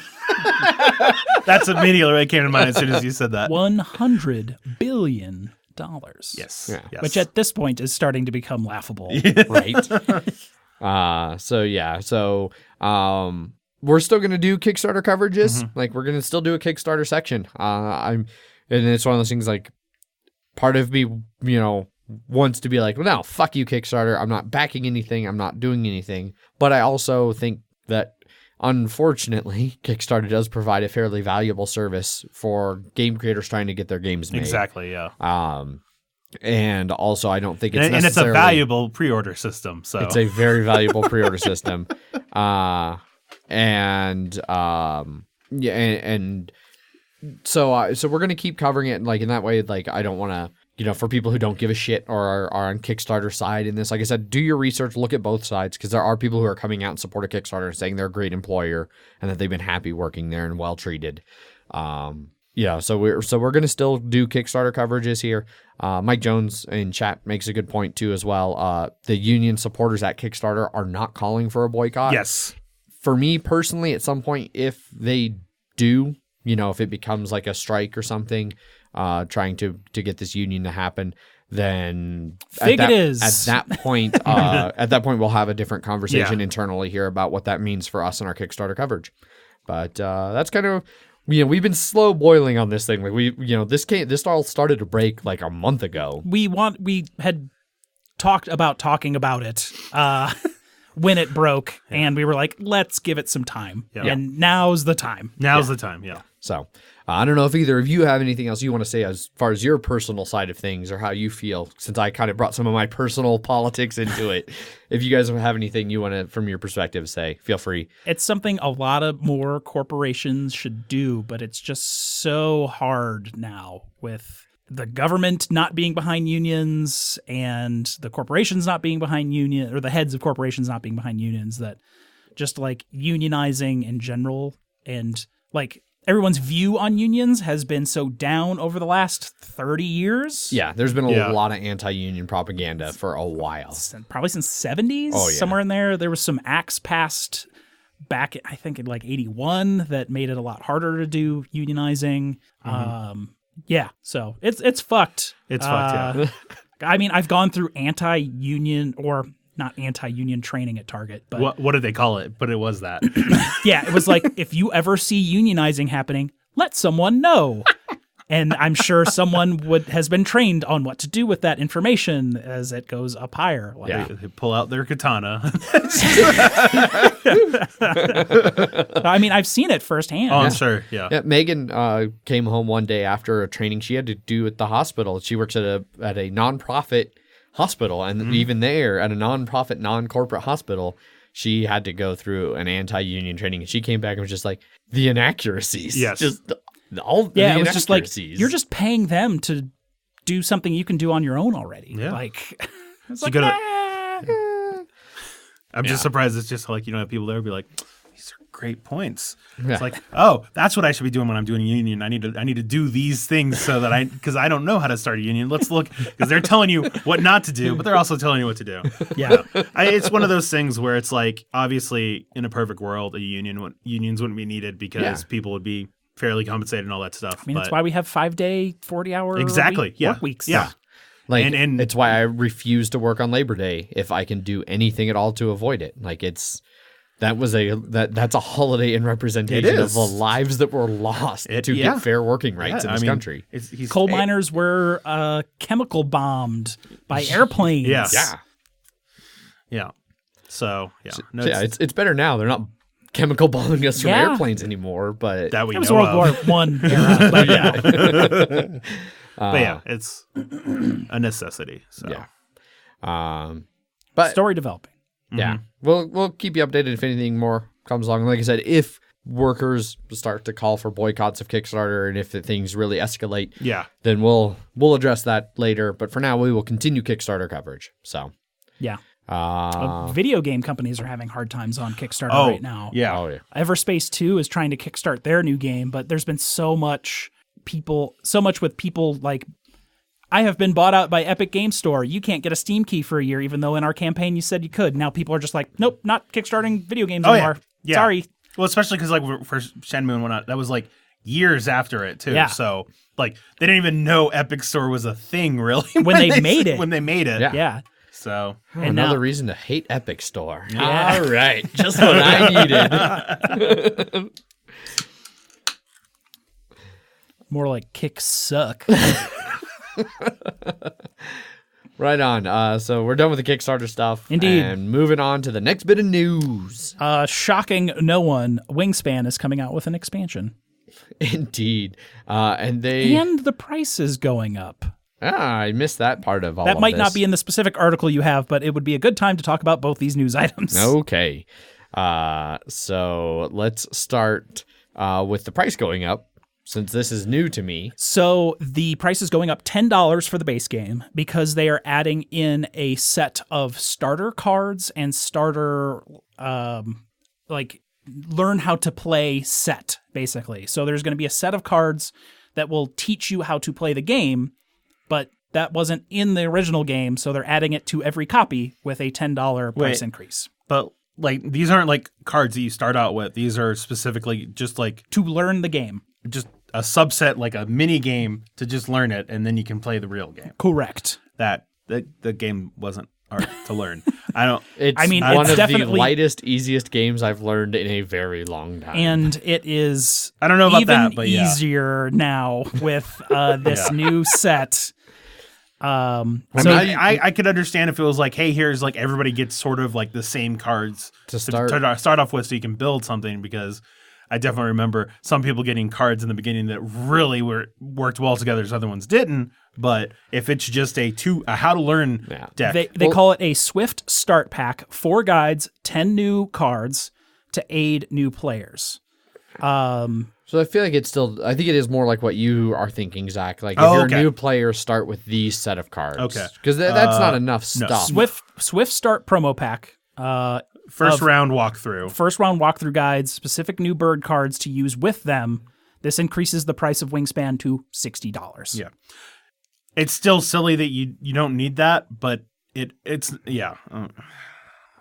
That's immediately what came to mind as soon as you said that. $100 billion. Yes. Yeah. Yes. Which at this point is starting to become laughable. Right. So we're still going to do Kickstarter coverages. Mm-hmm. We're going to still do a Kickstarter section. And it's one of those things part of me, wants to be well, no, fuck you, Kickstarter. I'm not backing anything. I'm not doing anything. But I also think that unfortunately, Kickstarter does provide a fairly valuable service for game creators trying to get their games made. Exactly, yeah. And also, I don't think it's and it's a valuable pre-order system. So it's a very valuable pre-order system. So we're gonna keep covering it, in that way. I don't want to. For people who don't give a shit or are on Kickstarter side in this, like I said, do your research, look at both sides, because there are people who are coming out and support a Kickstarter saying they're a great employer and that they've been happy working there and well treated. So we're going to still do Kickstarter coverages here. Mike Jones in chat makes a good point too as well. The union supporters at Kickstarter are not calling for a boycott. Yes. For me personally, at some point, if they do, if it becomes a strike or something, trying to get this union to happen, then at that point we'll have a different conversation internally here about what that means for us and our Kickstarter coverage. But that's kind of we've been slow boiling on this thing. This all started to break a month ago. We had talking about it when it broke, and we were like, let's give it some time. Yeah. And now's the time. Now's the time, yeah. So I don't know if either of you have anything else you want to say as far as your personal side of things or how you feel, since I kind of brought some of my personal politics into it. If you guys have anything you want to, from your perspective, say, feel free. It's something a lot of more corporations should do, but it's just so hard now with the government not being behind unions and the corporations not being behind union, or the heads of corporations not being behind unions, that just like unionizing in general and like everyone's view on unions has been so down over the last 30 years. Yeah, there's been a lot of anti-union propaganda for a while. Probably since 70s, somewhere in there. There was some acts passed back, I think, in like 81 that made it a lot harder to do unionizing. Yeah, so it's fucked. It's fucked, yeah. I mean, I've gone through anti-union or not anti-union training at Target, but what did they call it? But it was that. Yeah, it was like, if you ever see unionizing happening, let someone know. And I'm sure someone has been trained on what to do with that information as it goes up higher. Like, They pull out their katana. I mean, I've seen it firsthand. Oh, I'm sure. Yeah. Megan came home one day after a training she had to do at the hospital. She works at a nonprofit hospital, and even there, at a nonprofit, non-corporate hospital, she had to go through an anti-union training. And she came back and was just like, the inaccuracies. Yes. Just all the it was just like, inaccuracies. you're just paying them to do something you can do on your own already. Yeah. Like, it's So like, you I'm just surprised it's just like, you don't have people there who be like, these are great points. Yeah. It's like, oh, that's what I should be doing when I'm doing a union. I need to do these things so that because I don't know how to start a union. Let's look, because they're telling you what not to do, but they're also telling you what to do. yeah. It's one of those things where it's like, obviously, in a perfect world, unions wouldn't be needed because people would be fairly compensated and all that stuff. I mean, that's why we have 5-day, 40-hour work weeks. Yeah. Like, and it's why I refuse to work on Labor Day if I can do anything at all to avoid it. Like, that's a holiday in representation of the lives that were lost to get fair working rights in this country. Coal miners were chemical bombed by airplanes. Yeah. So, yeah. No, it's better now. They're not chemical bombing us from airplanes anymore, but that we was know World War I era. But yeah. But yeah, it's a necessity. So. Yeah. But story developing. Yeah. We'll keep you updated if anything more comes along. Like I said, if workers start to call for boycotts of Kickstarter and if things really escalate, then we'll address that later. But for now, we will continue Kickstarter coverage. So yeah. Video game companies are having hard times on Kickstarter right now. Yeah. Oh, yeah. Everspace 2 is trying to kickstart their new game, but there's been so much with people like, I have been bought out by Epic Game Store. You can't get a Steam key for a year, even though in our campaign you said you could. Now people are just like, nope, not kickstarting video games anymore. Yeah. Sorry. Well, especially because like for Shenmue and whatnot, that was like years after it too. Yeah. So like they didn't even know Epic Store was a thing really when they made it. When they made it. Yeah. So another reason to hate Epic Store. Yeah. All right, just what I needed. More like kick suck. Right on. So we're done with the Kickstarter stuff. Indeed. And moving on to the next bit of news. Shocking no one, Wingspan is coming out with an expansion. Indeed. And the price is going up. I missed that part of all of this. That might not be in the specific article you have, but it would be a good time to talk about both these news items. Okay. So let's start with the price going up, since this is new to me. So the price is going up $10 for the base game because they are adding in a set of starter cards and starter, learn how to play set, basically. So there's going to be a set of cards that will teach you how to play the game, but that wasn't in the original game, so they're adding it to every copy with a $10 price increase. But like these aren't like cards that you start out with. These are specifically just like to learn the game. Just a subset, like a mini game to just learn it, and then you can play the real game. Correct. The game wasn't hard to learn. It's one of the lightest, easiest games I've learned in a very long time. And it is I don't know about even that, but easier now with this new set. I could understand if it was like, hey, here's like everybody gets sort of like the same cards to start off with, so you can build something. Because I definitely remember some people getting cards in the beginning that really worked well together as other ones didn't. But if it's just a how to learn deck. They call it a Swift Start Pack, 4 guides, 10 new cards to aid new players. So I feel like I think it is more like what you are thinking, Zach. Like if you're a new player, start with these set of cards. Okay. Because that's not enough stuff. Swift Start promo pack. First round walkthrough guides, specific new bird cards to use with them. This increases the price of Wingspan to $60. Yeah. It's still silly that you don't need that, but it's yeah.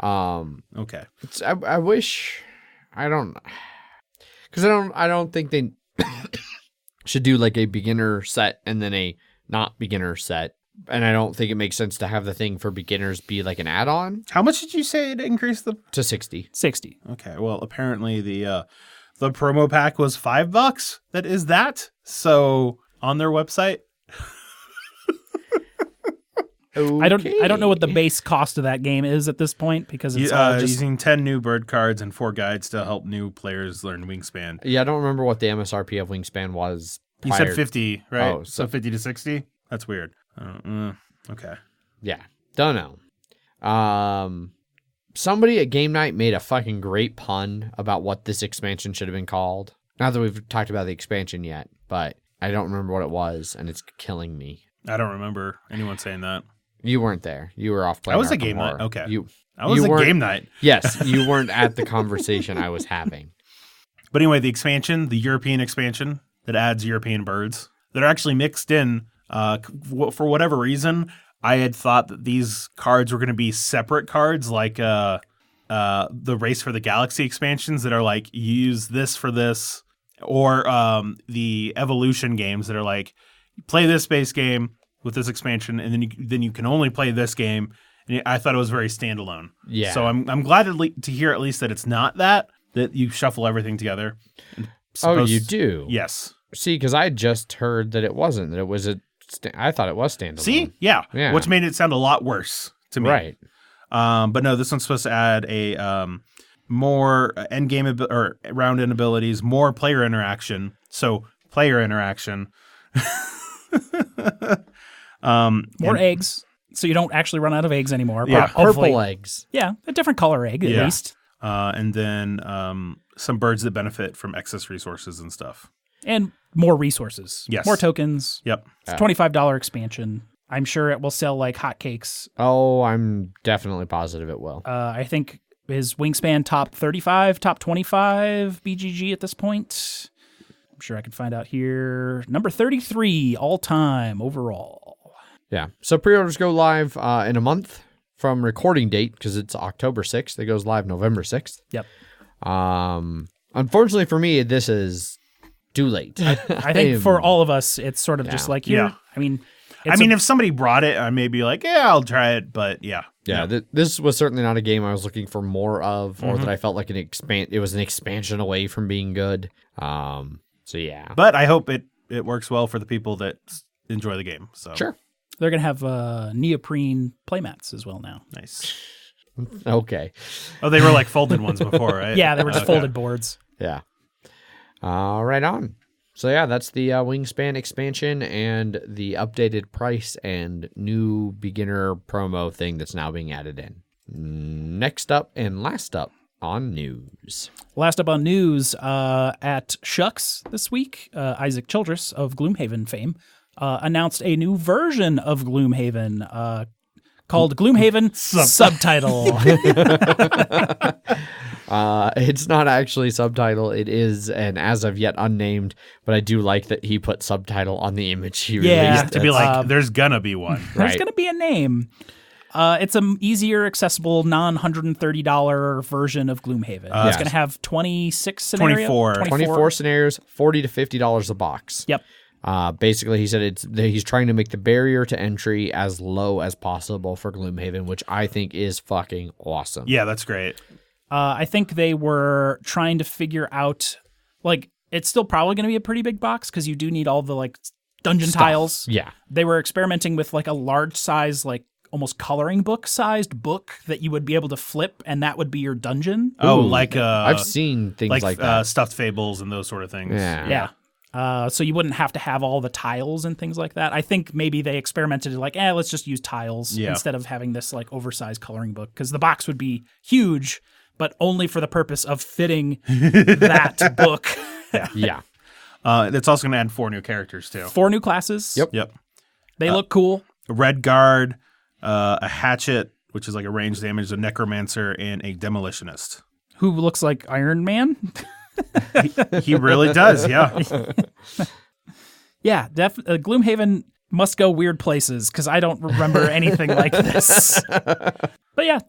Okay. I wish I don't think they should do like a beginner set and then a not beginner set. And I don't think it makes sense to have the thing for beginners be like an add-on. How much did you say it increased to 60? 60. Okay. Well, apparently the promo pack was $5. That is that. So on their website. Okay. I don't know what the base cost of that game is at this point because it's using 10 new bird cards and 4 guides to help new players learn Wingspan. Yeah, I don't remember what the MSRP of Wingspan was. You said 50, right? Oh, so 50 to 60? That's weird. Okay. Yeah, don't know. Somebody at Game Night made a fucking great pun about what this expansion should have been called. Not that we've talked about the expansion yet, but I don't remember what it was, and it's killing me. I don't remember anyone saying that. You weren't there. You were off playing. I was Arkham at Game Horror. Night. Okay. I was at Game Night. Yes, you weren't at the conversation I was having. But anyway, the expansion, the European expansion that adds European birds that are actually mixed in. For whatever reason, I had thought that these cards were going to be separate cards, like the Race for the Galaxy expansions that are like use this for this, or the Evolution games that are like play this base game with this expansion, and then you can only play this game. And I thought it was very standalone. Yeah. So I'm glad to hear at least that it's not that you shuffle everything together. You do? Yes. See, because I just heard that it wasn't. That it was I thought it was standalone. See? Yeah. Which made it sound a lot worse to me. Right. But no, this one's supposed to add a more endgame or round end abilities, more player interaction. So player interaction. More eggs, so you don't actually run out of eggs anymore. Yeah, purple eggs. Yeah, a different color egg at least. And then some birds that benefit from excess resources and stuff. And more resources. Yes. More tokens. Yep. It's a $25 expansion. I'm sure it will sell like hotcakes. Oh, I'm definitely positive it will. I think is Wingspan top 35, top 25 BGG at this point. I'm sure I can find out here. Number 33 all time overall. Yeah. So pre-orders go live in a month from recording date because it's October 6th. It goes live November 6th. Yep. Unfortunately for me, this is too late. I think for all of us, it's sort of just like here. I mean, if somebody brought it, I may be like, yeah, I'll try it. But yeah. This was certainly not a game I was looking for more of, or that I felt like it was an expansion away from being good. So yeah. But I hope it works well for the people that enjoy the game. So sure. They're going to have neoprene playmats as well now. Nice. Okay. Oh, they were like folded ones before, right? Yeah, they were just folded boards. Yeah. Right on. So yeah, that's the Wingspan expansion and the updated price and new beginner promo thing that's now being added in. Next up and last up on news. Last up on news, at Shucks this week, Isaac Childress of Gloomhaven fame announced a new version of Gloomhaven called Gloomhaven Subtitle. It's not actually subtitle. It is an as of yet unnamed, but I do like that he put subtitle on the image he released. To be like, there's gonna be one. There's gonna be a name. It's an easier, accessible, non-$130 version of Gloomhaven. It's going to have 26 scenarios. 24 scenarios, $40 to $50 a box. Yep. Basically, he said he's trying to make the barrier to entry as low as possible for Gloomhaven, which I think is fucking awesome. Yeah, that's great. I think they were trying to figure out, like, it's still probably going to be a pretty big box because you do need all the, like, dungeon tiles. Yeah. They were experimenting with, like, a large size, like, almost coloring book sized book that you would be able to flip, and that would be your dungeon. Oh, Ooh, like I've seen things like that. Stuffed Fables and those sort of things. Yeah. So you wouldn't have to have all the tiles and things like that. I think maybe they experimented like, let's just use tiles instead of having this like oversized coloring book, because the box would be huge, but only for the purpose of fitting that book. Yeah. It's also going to add 4 new characters too. 4 new classes. Yep. They look cool. A Red Guard, a Hatchet, which is like a range damage, a Necromancer, and a Demolitionist. Who looks like Iron Man. He really does, yeah. Yeah, Gloomhaven must go weird places, because I don't remember anything like this. But yeah,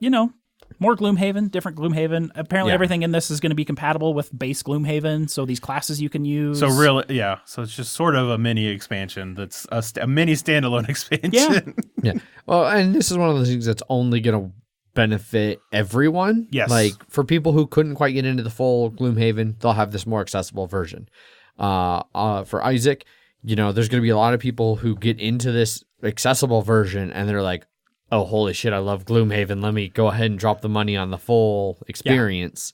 more Gloomhaven, different Gloomhaven. Apparently everything in this is going to be compatible with base Gloomhaven, so these classes you can use. So really, so it's just sort of a mini expansion that's a mini standalone expansion. Yeah. Well, and this is one of those things that's only going to benefit everyone. Yes. Like for people who couldn't quite get into the full Gloomhaven, they'll have this more accessible version. For Isaac, there's going to be a lot of people who get into this accessible version and they're like, oh, holy shit, I love Gloomhaven. Let me go ahead and drop the money on the full experience.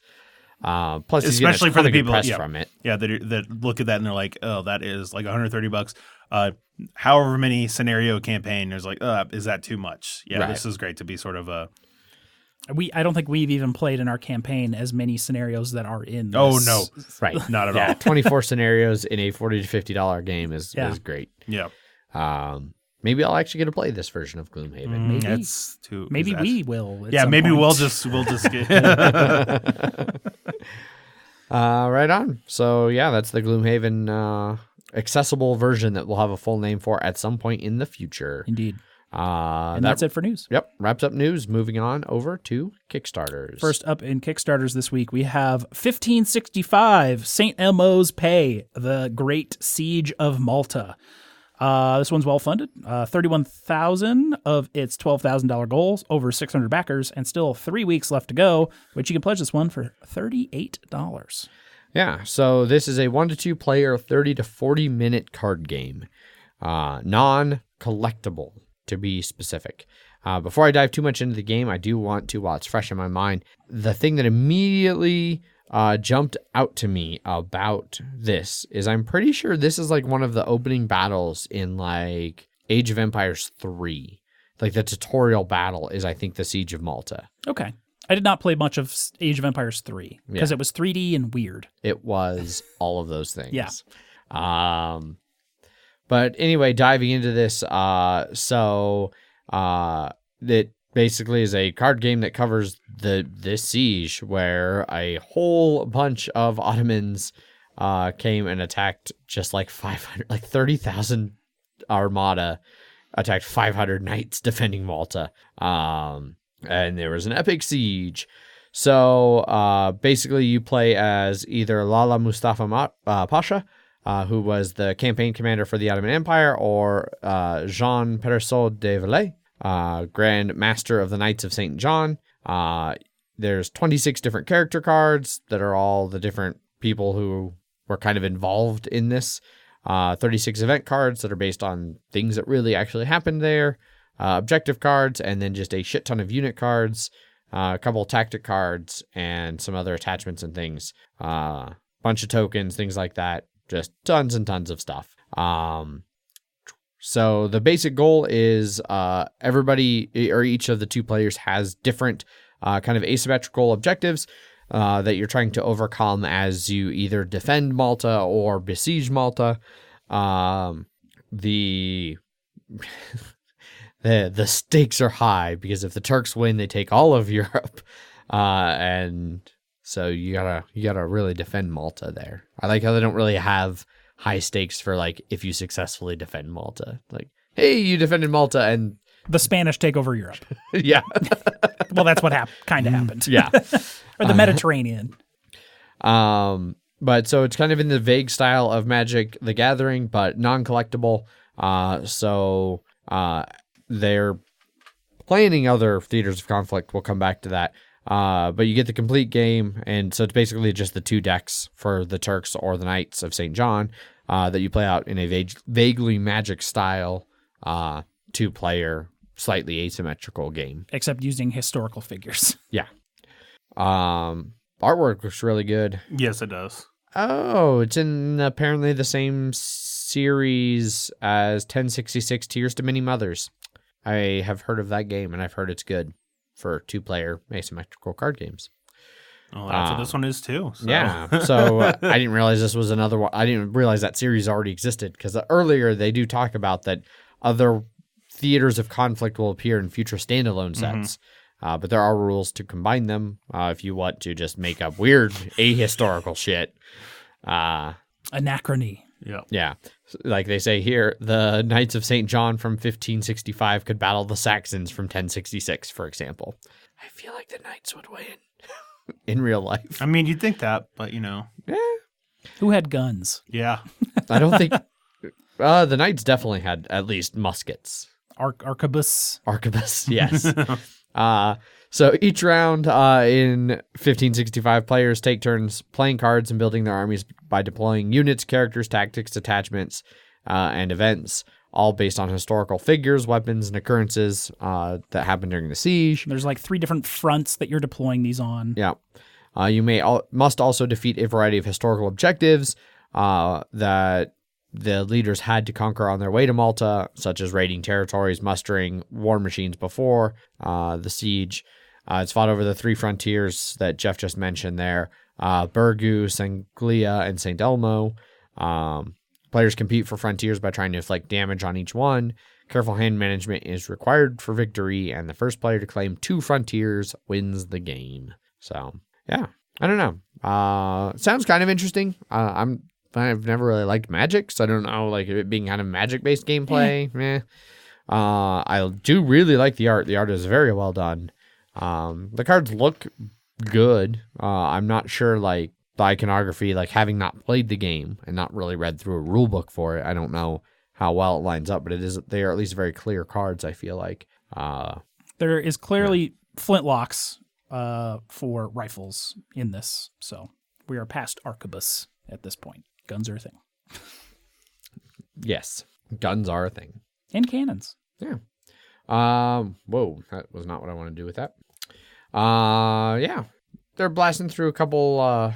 Plus, especially for the people from it. Yeah, that look at that and they're like, oh, that is like $130. However many scenario campaign, there's like, is that too much? Yeah, right. This is great to be sort of a... I don't think we've even played in our campaign as many scenarios that are in this. Oh, no. Right. Not at all. 24 scenarios in a $40 to $50 game is great. Yeah. Maybe I'll actually get to play this version of Gloomhaven. Maybe we will. Maybe point. we'll just get... Right on. So that's the Gloomhaven accessible version that we'll have a full name for at some point in the future. Indeed. And that's it for news. Yep. Wraps up news. Moving on over to Kickstarters. First up in Kickstarters this week, we have 1565 St. Elmo's Pay, The Great Siege of Malta. This one's well-funded. 31,000 of its $12,000 goals, over 600 backers, and still 3 weeks left to go, which you can pledge this one for $38. Yeah, so this is a 1 to 2 player, 30 to 40 minute card game. Non-collectible, to be specific. Before I dive too much into the game, I do want to, while it's fresh in my mind, the thing that immediately jumped out to me about this is I'm pretty sure this is like one of the opening battles in like Age of Empires 3. Like the tutorial battle is, I think, the Siege of Malta. Okay. I did not play much of Age of Empires 3 because it was 3D and weird. It was all of those things. Yeah. But anyway, diving into this, it basically is a card game that covers this siege where a whole bunch of Ottomans came and attacked just like 30,000 armada attacked 500 knights defending Malta. And there was an epic siege. So basically you play as either Lala Mustafa Pasha, who was the campaign commander for the Ottoman Empire, or Jean Persaud de Velay, Grand Master of the Knights of St. John. There's 26 different character cards that are all the different people who were kind of involved in this. 36 event cards that are based on things that really actually happened there. Objective cards, and then just a shit ton of unit cards, a couple of tactic cards, and some other attachments and things. Bunch of tokens, things like that. Just tons and tons of stuff. So the basic goal is everybody, or each of the two players, has different kind of asymmetrical objectives that you're trying to overcome as you either defend Malta or besiege Malta. The stakes are high because if the Turks win, they take all of Europe, and so you gotta really defend Malta there. I like how they don't really have high stakes for like if you successfully defend Malta. Like, hey, you defended Malta, and the Spanish take over Europe. Yeah. Well, that's what kind of happened. Yeah. Or the Mediterranean. But so it's kind of in the vague style of Magic the Gathering, but non-collectible. So they're planning other theaters of conflict. We'll come back to that. But you get the complete game, and so it's basically just the two decks for the Turks or the Knights of St. John that you play out in a vaguely Magic style 2-player slightly asymmetrical game. Except using historical figures. Yeah. Artwork looks really good. Yes, it does. Oh, it's in apparently the same series as 1066 Tears to Many Mothers. I have heard of that game, and I've heard it's good for 2-player asymmetrical card games. Well, that's what this one is too. So. Yeah. So I didn't realize this was another one. I didn't realize that series already existed because earlier they do talk about that other theaters of conflict will appear in future standalone sets. But there are rules to combine them if you want to just make up weird ahistorical shit. Anachrony. Yeah. Yeah. Like they say here, the Knights of St. John from 1565 could battle the Saxons from 1066, for example. I feel like the Knights would win in real life. I mean, you'd think that, but Yeah. Who had guns? Yeah. I don't think... the Knights definitely had at least muskets. Arquebus. Arquebus, yes. So each round in 1565, players take turns playing cards and building their armies by deploying units, characters, tactics, detachments, and events, all based on historical figures, weapons, and occurrences that happened during the siege. There's like 3 different fronts that you're deploying these on. Yeah. You must also defeat a variety of historical objectives that the leaders had to conquer on their way to Malta, such as raiding territories, mustering war machines before the siege. It's fought over the 3 frontiers that Jeff just mentioned there, Burgu, Sanglia, and St. Elmo. Players compete for frontiers by trying to inflict damage on each one. Careful hand management is required for victory, and the first player to claim 2 frontiers wins the game. So, yeah, I don't know. Sounds kind of interesting. I've never really liked Magic, so I don't know, like it being kind of Magic-based gameplay. Meh. I do really like the art. The art is very well done. The cards look good. I'm not sure, like, the iconography, like, having not played the game and not really read through a rule book for it, I don't know how well it lines up, but they are at least very clear cards, I feel like. There is clearly flintlocks for rifles in this, so we are past arquebus at this point. Guns are a thing. Yes, guns are a thing. And cannons. Yeah. Whoa, that was not what I want to do with that. Yeah. They're blasting through a couple,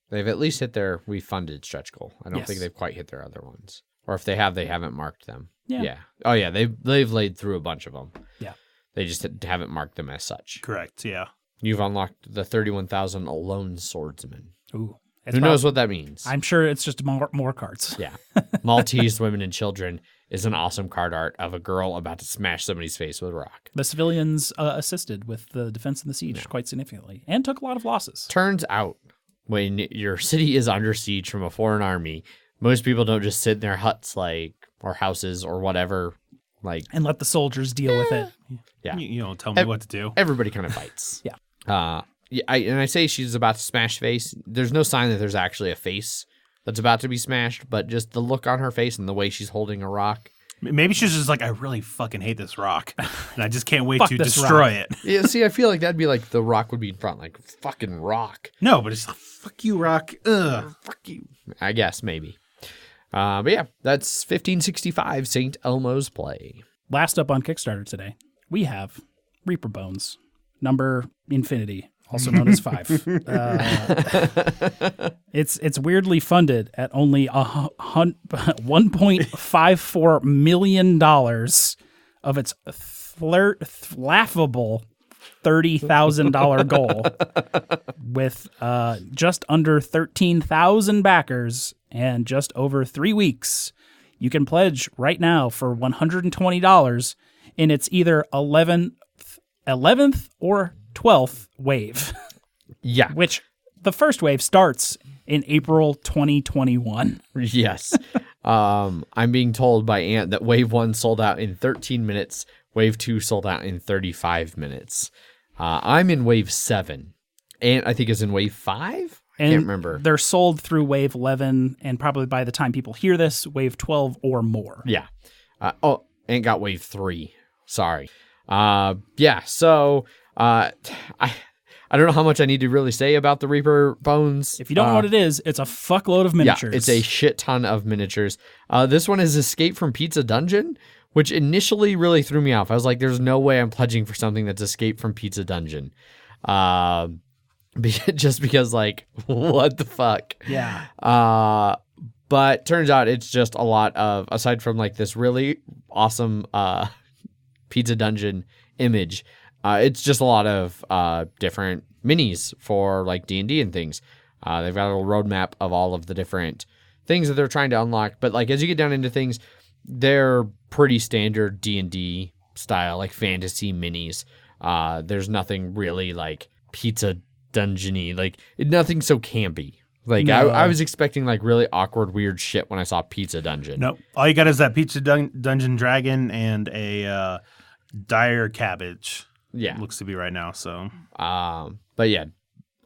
they've at least hit their we-funded stretch goal. I don't think they've quite hit their other ones. Or if they have, they haven't marked them. Yeah. Oh, yeah, they've laid through a bunch of them. Yeah. They just haven't marked them as such. Correct, yeah. You've unlocked the 31,000 Alone Swordsman. Ooh. Who knows what that means? I'm sure it's just more cards. Yeah. Maltese Women and Children is an awesome card art of a girl about to smash somebody's face with a rock. The civilians assisted with the defense and the siege quite significantly and took a lot of losses. Turns out, when your city is under siege from a foreign army, most people don't just sit in their huts or houses or whatever, and let the soldiers deal with it. Yeah. You don't tell me what to do. Everybody kind of fights. Yeah. I say she's about to smash face. There's no sign that there's actually a face that's about to be smashed, but just the look on her face and the way she's holding a rock. Maybe she's just like, I really fucking hate this rock, and I just can't wait to destroy it. Yeah, see, I feel like that'd be like the rock would be in front, like, fucking rock. No, but it's like, fuck you, rock. Ugh. Fuck you. I guess, maybe. But yeah, that's 1565 St. Elmo's Play. Last up on Kickstarter today, we have Reaper Bones, number infinity, also known as 5. It's weirdly funded at only $1.54 million of its laughable $30,000 goal, with just under 13,000 backers and just over 3 weeks. You can pledge right now for $120 in its either 11th or 12th wave. Yeah. Which the first wave starts in April 2021. Yes. I'm being told by Ant that wave 1 sold out in 13 minutes. Wave 2 sold out in 35 minutes. I'm in wave 7. Ant, I think, is in wave 5? I can't remember. They're sold through wave 11, and probably by the time people hear this, wave 12 or more. Yeah. Ant got wave 3. Sorry. Yeah, so I don't know how much I need to really say about the Reaper Bones. If you don't know what it is, it's a fuckload of miniatures. Yeah, it's a shit ton of miniatures. This one is Escape from Pizza Dungeon, which initially really threw me off. I was like, there's no way I'm pledging for something that's Escape from Pizza Dungeon. Just because, like, what the fuck? Yeah. But turns out it's just a lot of, aside from like this really awesome Pizza Dungeon image, it's just a lot of different minis for like D&D and things. They've got a little roadmap of all of the different things that they're trying to unlock. But like as you get down into things, they're pretty standard D&D style, like fantasy minis. There's nothing really like Pizza Dungeon-y, like nothing so campy. Like No. I was expecting like really awkward, weird shit when I saw Pizza Dungeon. Nope. All you got is that Pizza Dungeon Dragon and a dire cabbage. Yeah. Looks to be right now. So. But yeah,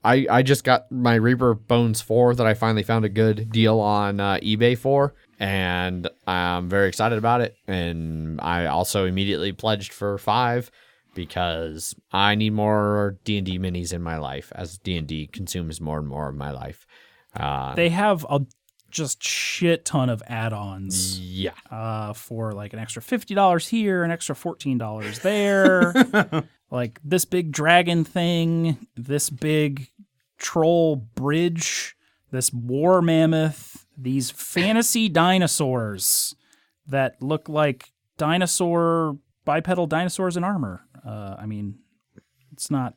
I just got my Reaper Bones 4 that I finally found a good deal on eBay for, and I'm very excited about it. And I also immediately pledged for 5 because I need more D&D minis in my life as D&D consumes more and more of my life. They have a just shit ton of add-ons. Yeah. For like an extra $50 here, an extra $14 there. Like this big dragon thing, this big troll bridge, this war mammoth, these fantasy dinosaurs that look like bipedal dinosaurs in armor. I mean, it's not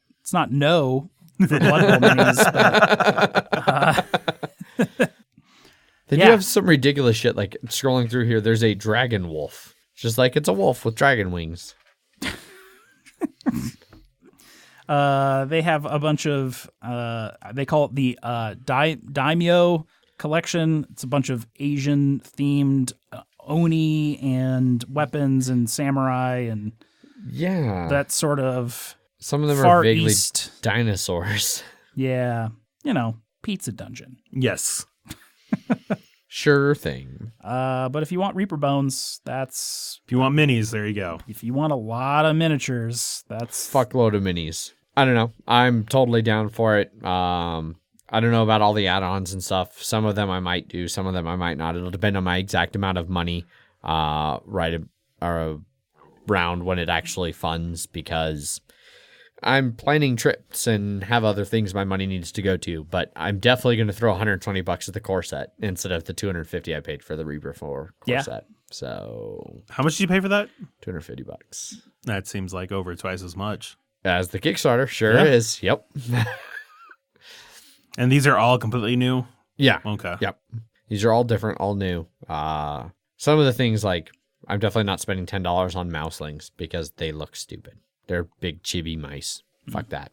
no for Blood Bowl minis, but They do have some ridiculous shit, like scrolling through here, there's a dragon wolf. It's just like, it's a wolf with dragon wings. they have a bunch of, they call it the Daimyo collection. It's a bunch of Asian-themed Oni and weapons and samurai and Yeah. that sort of Some of them Far are vaguely East. dinosaurs. Yeah, Pizza Dungeon. Yes. Sure thing. But if you want Reaper Bones, that's... If you want minis, there you go. If you want a lot of miniatures, that's... Fuckload of minis. I don't know. I'm totally down for it. I don't know about all the add-ons and stuff. Some of them I might do. Some of them I might not. It'll depend on my exact amount of money around when it actually funds, because I'm planning trips and have other things my money needs to go to, but I'm definitely going to throw $120 at the core set instead of the $250 I paid for the Reaper 4 core set. So How much did you pay for that? $250. That seems like over twice as much. As the Kickstarter sure Yeah. is. Yep. And these are all completely new? Yeah. Okay. Yep. These are all different, all new. Some of the things, like, I'm definitely not spending $10 on mouselings because they look stupid. They're big chibi mice. Fuck that.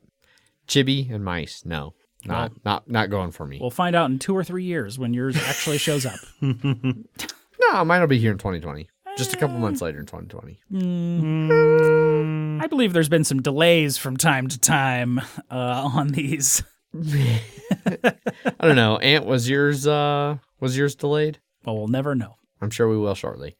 Chibi and mice. No. Not going for me. We'll find out in 2 or 3 years when yours actually shows up. No, mine will be here in 2020. Just a couple months later in 2020. I believe there's been some delays from time to time on these. I don't know. Ant, was yours delayed? Well, we'll never know. I'm sure we will shortly.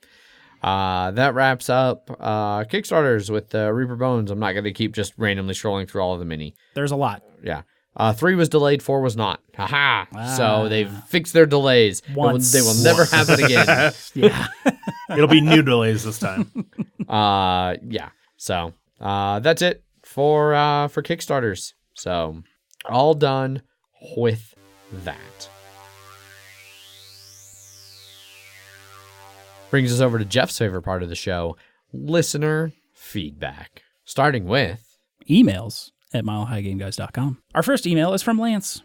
That wraps up Kickstarters with Reaper Bones. I'm not going to keep just randomly scrolling through all of the mini. There's a lot. Yeah. 3 was delayed, 4 was not. Haha. So they've fixed their delays. Once. They will never happen again. Yeah. It'll be new delays this time. Yeah. So that's it for Kickstarters. So all done with that. Brings us over to Jeff's favorite part of the show, listener feedback. Starting with Emails at milehighgameguys.com. Our first email is from Lance,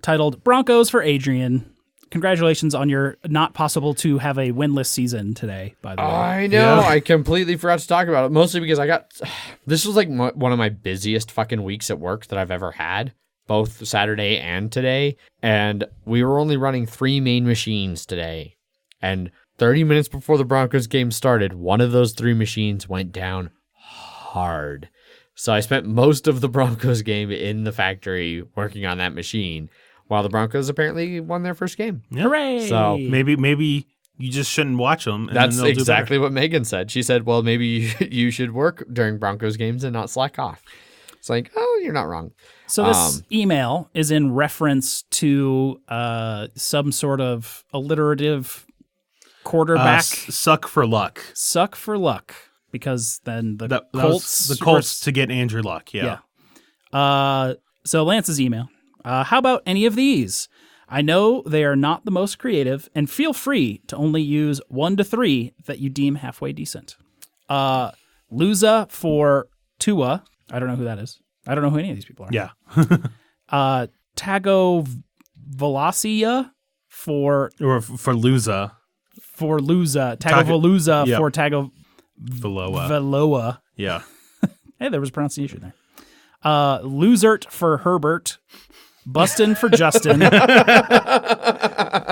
titled Broncos for Adrian. Congratulations on your not possible to have a winless season today, by the way. I know. Yeah. I completely forgot to talk about it, mostly because this was like one of my busiest fucking weeks at work that I've ever had, both Saturday and today. And we were only running 3 main machines today. And 30 minutes before the Broncos game started, one of those 3 machines went down hard. So I spent most of the Broncos game in the factory working on that machine, while the Broncos apparently won their first game. Hooray! So maybe you just shouldn't watch them. And that's then they'll exactly do what Megan said. She said, well, maybe you should work during Broncos games and not slack off. It's like, oh, you're not wrong. So this email is in reference to some sort of alliterative quarterback. Suck for Luck. Suck for Luck. Because then the Colts... The Colts to get Andrew Luck, yeah. So Lance's email. How about any of these? I know they are not the most creative, and feel free to only use 1 to 3 that you deem halfway decent. Lusa for Tua. I don't know who that is. I don't know who any of these people are. Yeah. Tago Velocia for... Or for Lusa. For Lusa. Tago Veluza yep. for Tago... Veloa. Yeah. Hey, there was a pronunciation there. Losert for Herbert. Bustin' for Justin.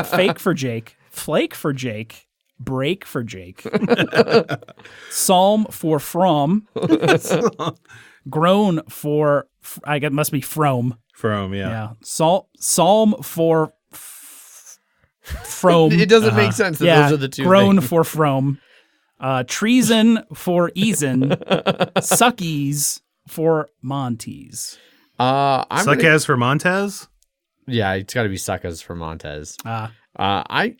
Fake for Jake. Flake for Jake. Break for Jake. Psalm for From. Groan for... I guess it must be From. From, yeah. Psalm for... From. It doesn't make sense that those are the two Groan things. for From. Treason for Eason. Suckies for Montes. Suckaz for Montez? Yeah, it's got to be Suckaz for Montez. I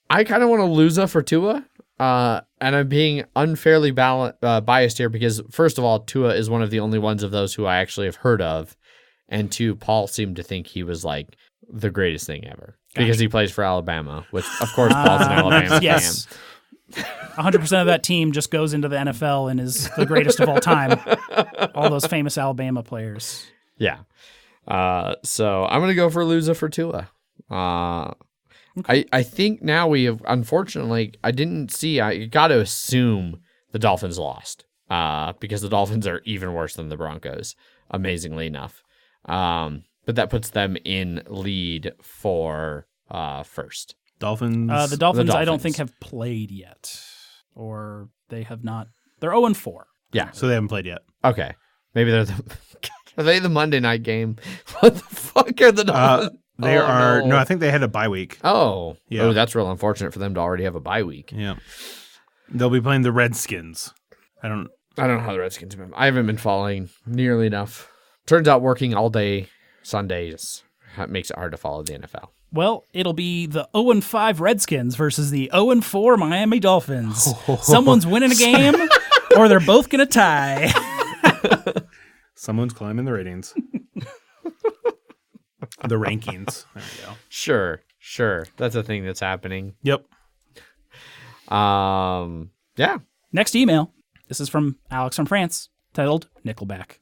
kind of want to lose for Tua, and I'm being unfairly biased here because, first of all, Tua is one of the only ones of those who I actually have heard of, and two, Paul seemed to think he was like the greatest thing ever because he plays for Alabama, which, of course, Paul's an Alabama yes. fan. 100% of that team just goes into the NFL and is the greatest of all time. All those famous Alabama players. Yeah. So I'm going to go for Lusa for Tua. Okay. I think now we have, unfortunately, I got to assume the Dolphins lost because the Dolphins are even worse than the Broncos, amazingly enough. But that puts them in lead for first. Dolphins. The Dolphins, I don't think have played yet, or they have not. They're 0-4. Yeah, so they haven't played yet. Okay, maybe they're are they the Monday night game? What the fuck are the Dolphins? They are no, I think they had a bye week. Oh, yeah. Oh, that's real unfortunate for them to already have a bye week. Yeah, they'll be playing the Redskins. I don't know how the Redskins have been. I haven't been following nearly enough. Turns out working all day Sundays makes it hard to follow the NFL. Well, it'll be the 0-5 Redskins versus the 0-4 Miami Dolphins. Someone's winning a game, or they're both going to tie. Someone's climbing the ratings. The rankings. There we go. Sure. That's a thing that's happening. Yep. Yeah. Next email. This is from Alex from France, titled Nickelback.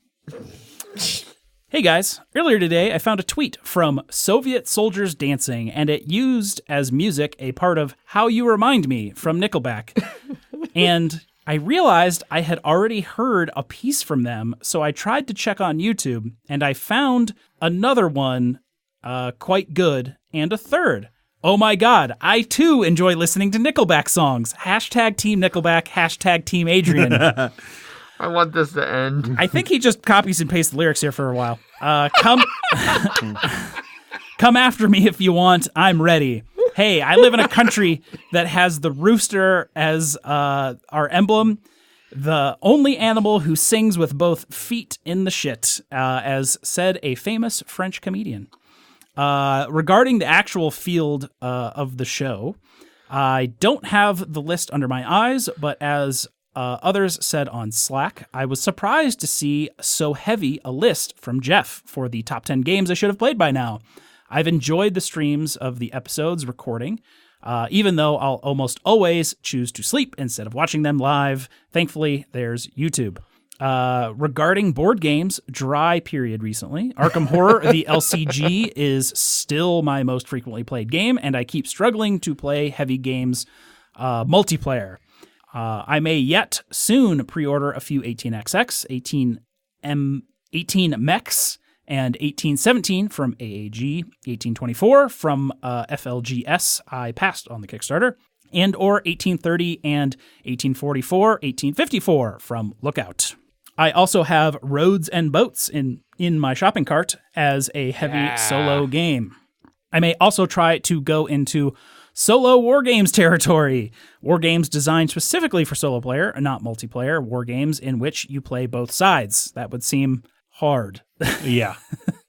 Hey guys, earlier today I found a tweet from Soviet Soldiers Dancing, and it used as music a part of How You Remind Me from Nickelback. And I realized I had already heard a piece from them, so I tried to check on YouTube, and I found another one quite good, and a third. Oh my god, I too enjoy listening to Nickelback songs. # Team Nickelback, # Team Adrian. I want this to end. I think he just copies and pastes the lyrics here for a while. Come after me if you want. I'm ready. Hey, I live in a country that has the rooster as our emblem. The only animal who sings with both feet in the shit, as said a famous French comedian. Regarding the actual field of the show, I don't have the list under my eyes, but as others said on Slack, I was surprised to see so heavy a list from Jeff for the top 10 games I should have played by now. I've enjoyed the streams of the episodes recording, even though I'll almost always choose to sleep instead of watching them live. Thankfully, there's YouTube. Regarding board games, dry period recently. Arkham Horror, the LCG, is still my most frequently played game, and I keep struggling to play heavy games multiplayer. I may yet soon pre-order a few 18XX, 18 Mechs, and 1817 from AAG, 1824 from FLGS. I passed on the Kickstarter, and or 1830 and 1844, 1854 from Lookout. I also have Roads and Boats in my shopping cart as a heavy solo game. I may also try to go into solo war games territory. War games designed specifically for solo player, not multiplayer. War games in which you play both sides. That would seem hard. Yeah.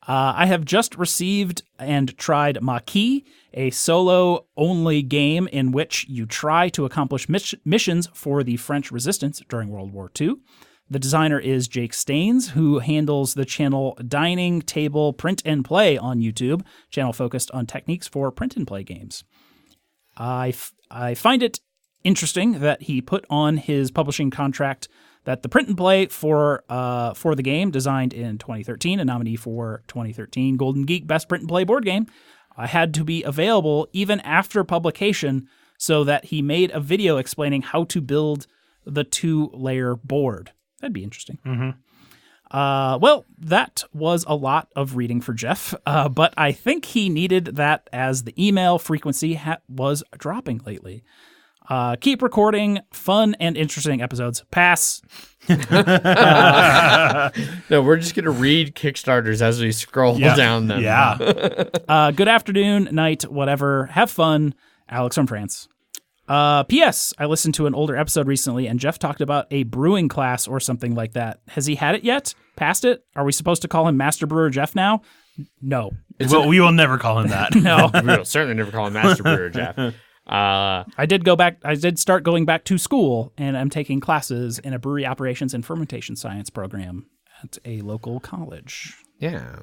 I have just received and tried Maquis, a solo-only game in which you try to accomplish missions for the French resistance during World War II. The designer is Jake Staines, who handles the channel Dining Table Print and Play on YouTube, channel focused on techniques for print and play games. I find it interesting that he put on his publishing contract that the print and play for the game, designed in 2013, a nominee for 2013 Golden Geek Best Print and Play board game, had to be available even after publication, so that he made a video explaining how to build the 2-layer board. That'd be interesting. Mm-hmm. Well, that was a lot of reading for Jeff, but I think he needed that as the email frequency was dropping lately. Keep recording fun and interesting episodes. Pass. No, we're just going to read Kickstarters as we scroll down them. Yeah. Good afternoon, night, whatever. Have fun. Alex from France. P.S. I listened to an older episode recently, and Jeff talked about a brewing class or something like that. Has he had it yet? Passed it? Are we supposed to call him Master Brewer Jeff now? No. Well, we will never call him that. No. We will certainly never call him Master Brewer Jeff. I did start going back to school, and I'm taking classes in a brewery operations and fermentation science program at a local college. Yeah.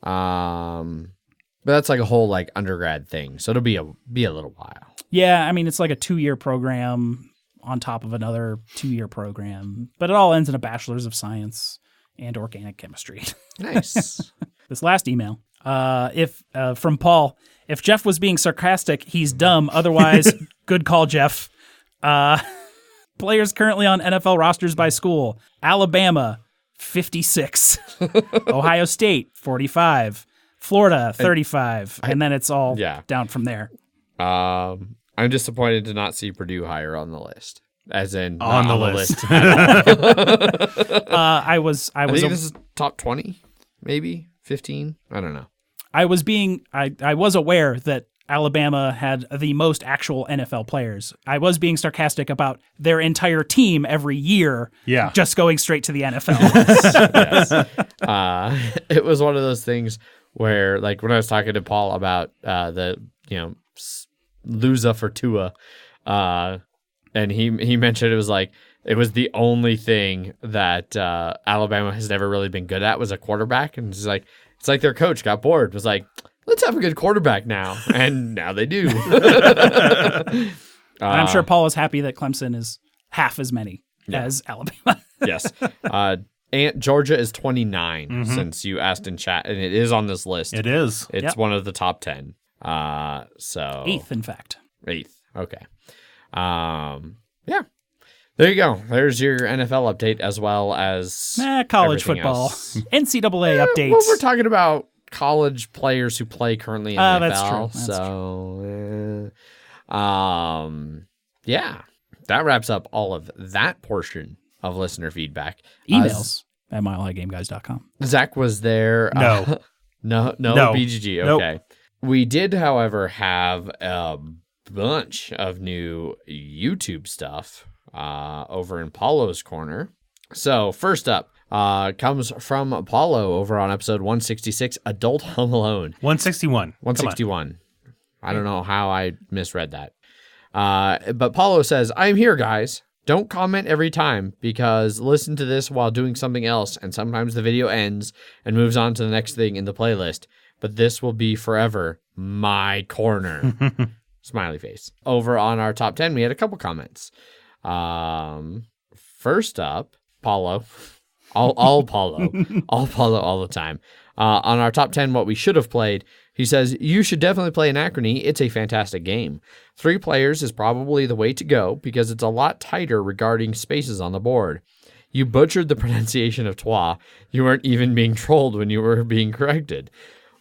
But that's like a whole like undergrad thing, so it'll be a little while. Yeah, I mean it's like a 2-year program on top of another 2-year program, but it all ends in a bachelor's of science and organic chemistry. Nice. This last email, from Paul. If Jeff was being sarcastic, he's dumb. Otherwise, good call, Jeff. Players currently on NFL rosters by school: Alabama, 56. Ohio State, 45. Florida, 35. And then it's all down from there. I'm disappointed to not see Purdue higher on the list. As in, on the list. I think this is top 20, maybe 15. I don't know. I was aware that Alabama had the most actual NFL players. I was being sarcastic about their entire team every year just going straight to the NFL. Yes. It was one of those things where, like, when I was talking to Paul about Lusa for Tua, and he mentioned it was the only thing that Alabama has never really been good at was a quarterback, and it's like their coach got bored, was like, let's have a good quarterback now, and now they do. And I'm sure Paul is happy that Clemson is half as many as Alabama. Yes. And Georgia is 29 since you asked in chat, and it is on this list. It is. It's one of the top 10. So 8th, in fact. 8th. Okay. Yeah. There you go. There's your NFL update as well as college football, else. NCAA updates. Well, we're talking about college players who play currently in the NFL. That's true. Yeah, that wraps up all of that portion of listener feedback. Emails at milehighgameguys.com. Zach was there. No. No, BGG. Okay. Nope. We did, however, have a bunch of new YouTube stuff over in Paulo's corner. So first up comes from Paulo over on episode 166, Adult Home Alone. 161. 161. I don't know how I misread that. But Paulo says, I'm here, guys. Don't comment every time, because listen to this while doing something else, and sometimes the video ends and moves on to the next thing in the playlist. But this will be forever my corner. Smiley face. Over on our top 10, we had a couple comments. First up, Paulo. All Paulo. All Paulo all the time. On our top 10, what we should have played, he says, you should definitely play Anachrony. It's a fantastic game. 3 players is probably the way to go because it's a lot tighter regarding spaces on the board. You butchered the pronunciation of Trois. You weren't even being trolled when you were being corrected.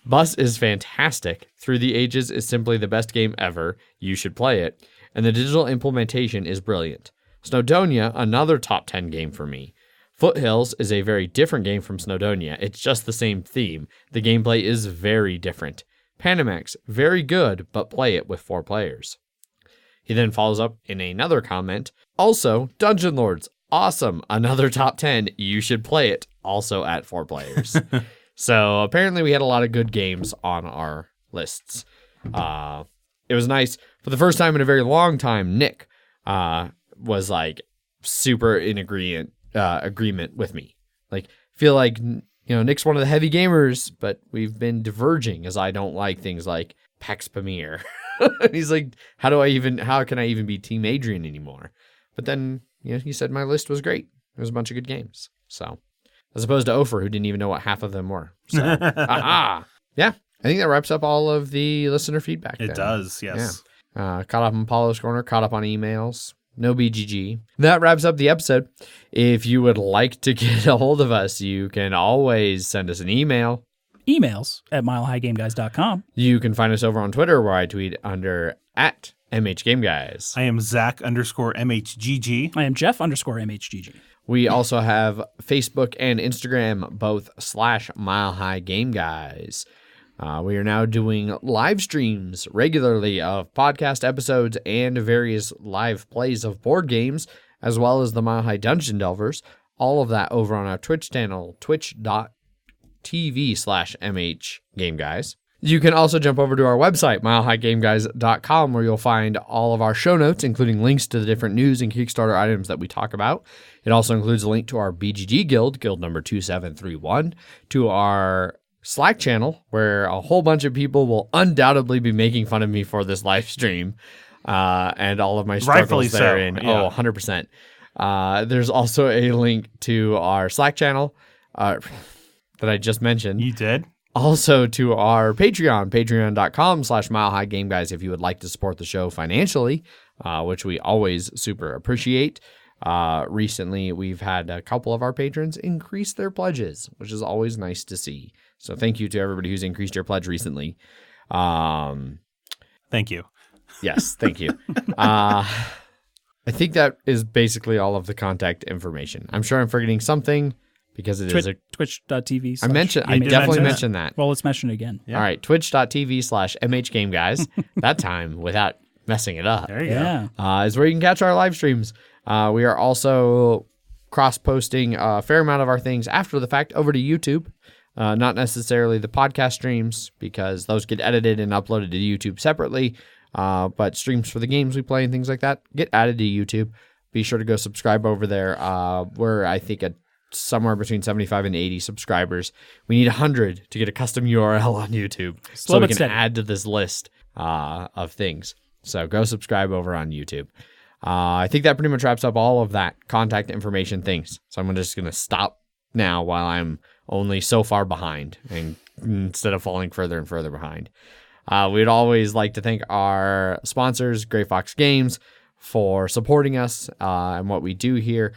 Bus is fantastic. Through the Ages is simply the best game ever. You should play it. And the digital implementation is brilliant. Snowdonia, another top 10 game for me. Foothills is a very different game from Snowdonia. It's just the same theme. The gameplay is very different. Panamax, very good, but play it with 4 players. He then follows up in another comment. Also, Dungeon Lords, awesome. Another top 10. You should play it. Also at 4 players. So apparently we had a lot of good games on our lists. It was nice. For the first time in a very long time, Nick was like super in agreement with me. Like, feel like, Nick's one of the heavy gamers, but we've been diverging as I don't like things like Pax Pamir. He's like, how can I even be Team Adrian anymore? But then, he said my list was great. There was a bunch of good games. So, as opposed to Ofer, who didn't even know what half of them were. So, yeah. I think that wraps up all of the listener feedback. It does, yes. Yeah. Caught up on Paulo's Corner, caught up on emails. No BGG. That wraps up the episode. If you would like to get a hold of us, you can always send us an email. Emails at milehighgameguys.com. You can find us over on Twitter, where I tweet under @MHGameGuys. I am Zach_MHGG. I am Jeff_MHGG. We also have Facebook and Instagram, both /MileHighGameGuys. We are now doing live streams regularly of podcast episodes and various live plays of board games, as well as the Mile High Dungeon Delvers. All of that over on our Twitch channel, twitch.tv/MHGameGuys. You can also jump over to our website, milehighgameguys.com, where you'll find all of our show notes, including links to the different news and Kickstarter items that we talk about. It also includes a link to our BGG guild number 2731, to our Slack channel, where a whole bunch of people will undoubtedly be making fun of me for this live stream, and all of my struggles therein. Yeah. 100%. There's also a link to our Slack channel that I just mentioned. You did? Also to our Patreon, patreon.com/milehighgameguys, if you would like to support the show financially, which we always super appreciate. Recently, we've had a couple of our patrons increase their pledges, which is always nice to see. So thank you to everybody who's increased your pledge recently. Thank you. Yes, thank you. I think that is basically all of the contact information. I'm sure I'm forgetting something, because it is Twitch.tv. I definitely mentioned that. Well, let's mention it again. Yeah. All right, twitch.tv/MHGameGuys. That time without messing it up. There you go. Is where you can catch our live streams. We are also cross-posting a fair amount of our things after the fact over to YouTube. Not necessarily the podcast streams, because those get edited and uploaded to YouTube separately. But streams for the games we play and things like that get added to YouTube. Be sure to go subscribe over there. We're, I think, somewhere between 75 and 80 subscribers. We need 100 to get a custom URL on YouTube, so we can add to this list of things. So go subscribe over on YouTube. I think that pretty much wraps up all of that contact information things. So I'm just going to stop now while I'm only so far behind, and instead of falling further and further behind. We'd always like to thank our sponsors, Gray Fox Games, for supporting us and what we do here.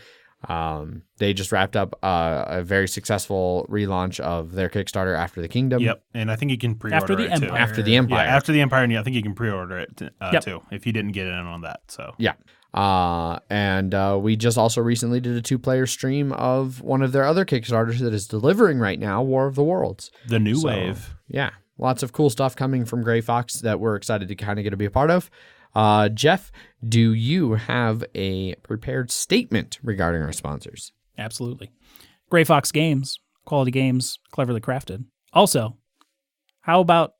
They just wrapped up a very successful relaunch of their Kickstarter, After the Kingdom. Yep, and I think you can pre-order it too. After the Empire. Yeah, After the Empire, and I think you can pre-order it too, if you didn't get in on that. So yeah. And we just also recently did a 2-player stream of one of their other Kickstarters that is delivering right now, War of the Worlds. The new wave. Yeah, lots of cool stuff coming from Gray Fox that we're excited to kind of get to be a part of. Jeff, do you have a prepared statement regarding our sponsors? Absolutely. Gray Fox Games, quality games, cleverly crafted. Also, how about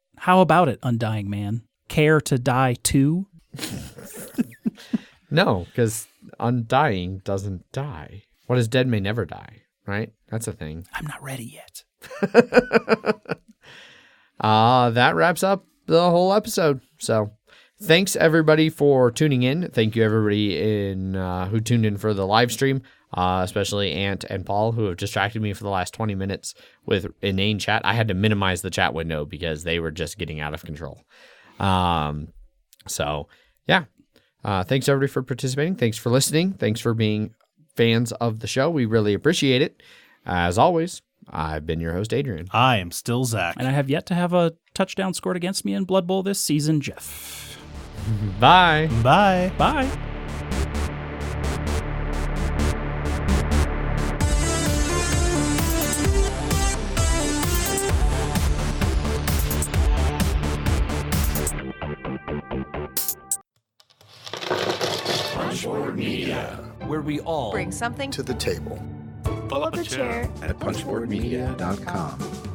it, Undying Man? Care to die too? No, because Undying doesn't die. What is dead may never die, right? That's a thing. I'm not ready yet. That wraps up the whole episode. So thanks, everybody, for tuning in. Thank you, everybody who tuned in for the live stream, especially Ant and Paul, who have distracted me for the last 20 minutes with inane chat. I had to minimize the chat window because they were just getting out of control. So, yeah. Thanks, everybody, for participating. Thanks for listening. Thanks for being fans of the show. We really appreciate it. As always, I've been your host, Adrian. I am still Zach. And I have yet to have a touchdown scored against me in Blood Bowl this season, Jeff. Bye. Bye. Bye. Media, where we all bring something to the table. Pull up a chair at punchboardmedia.com.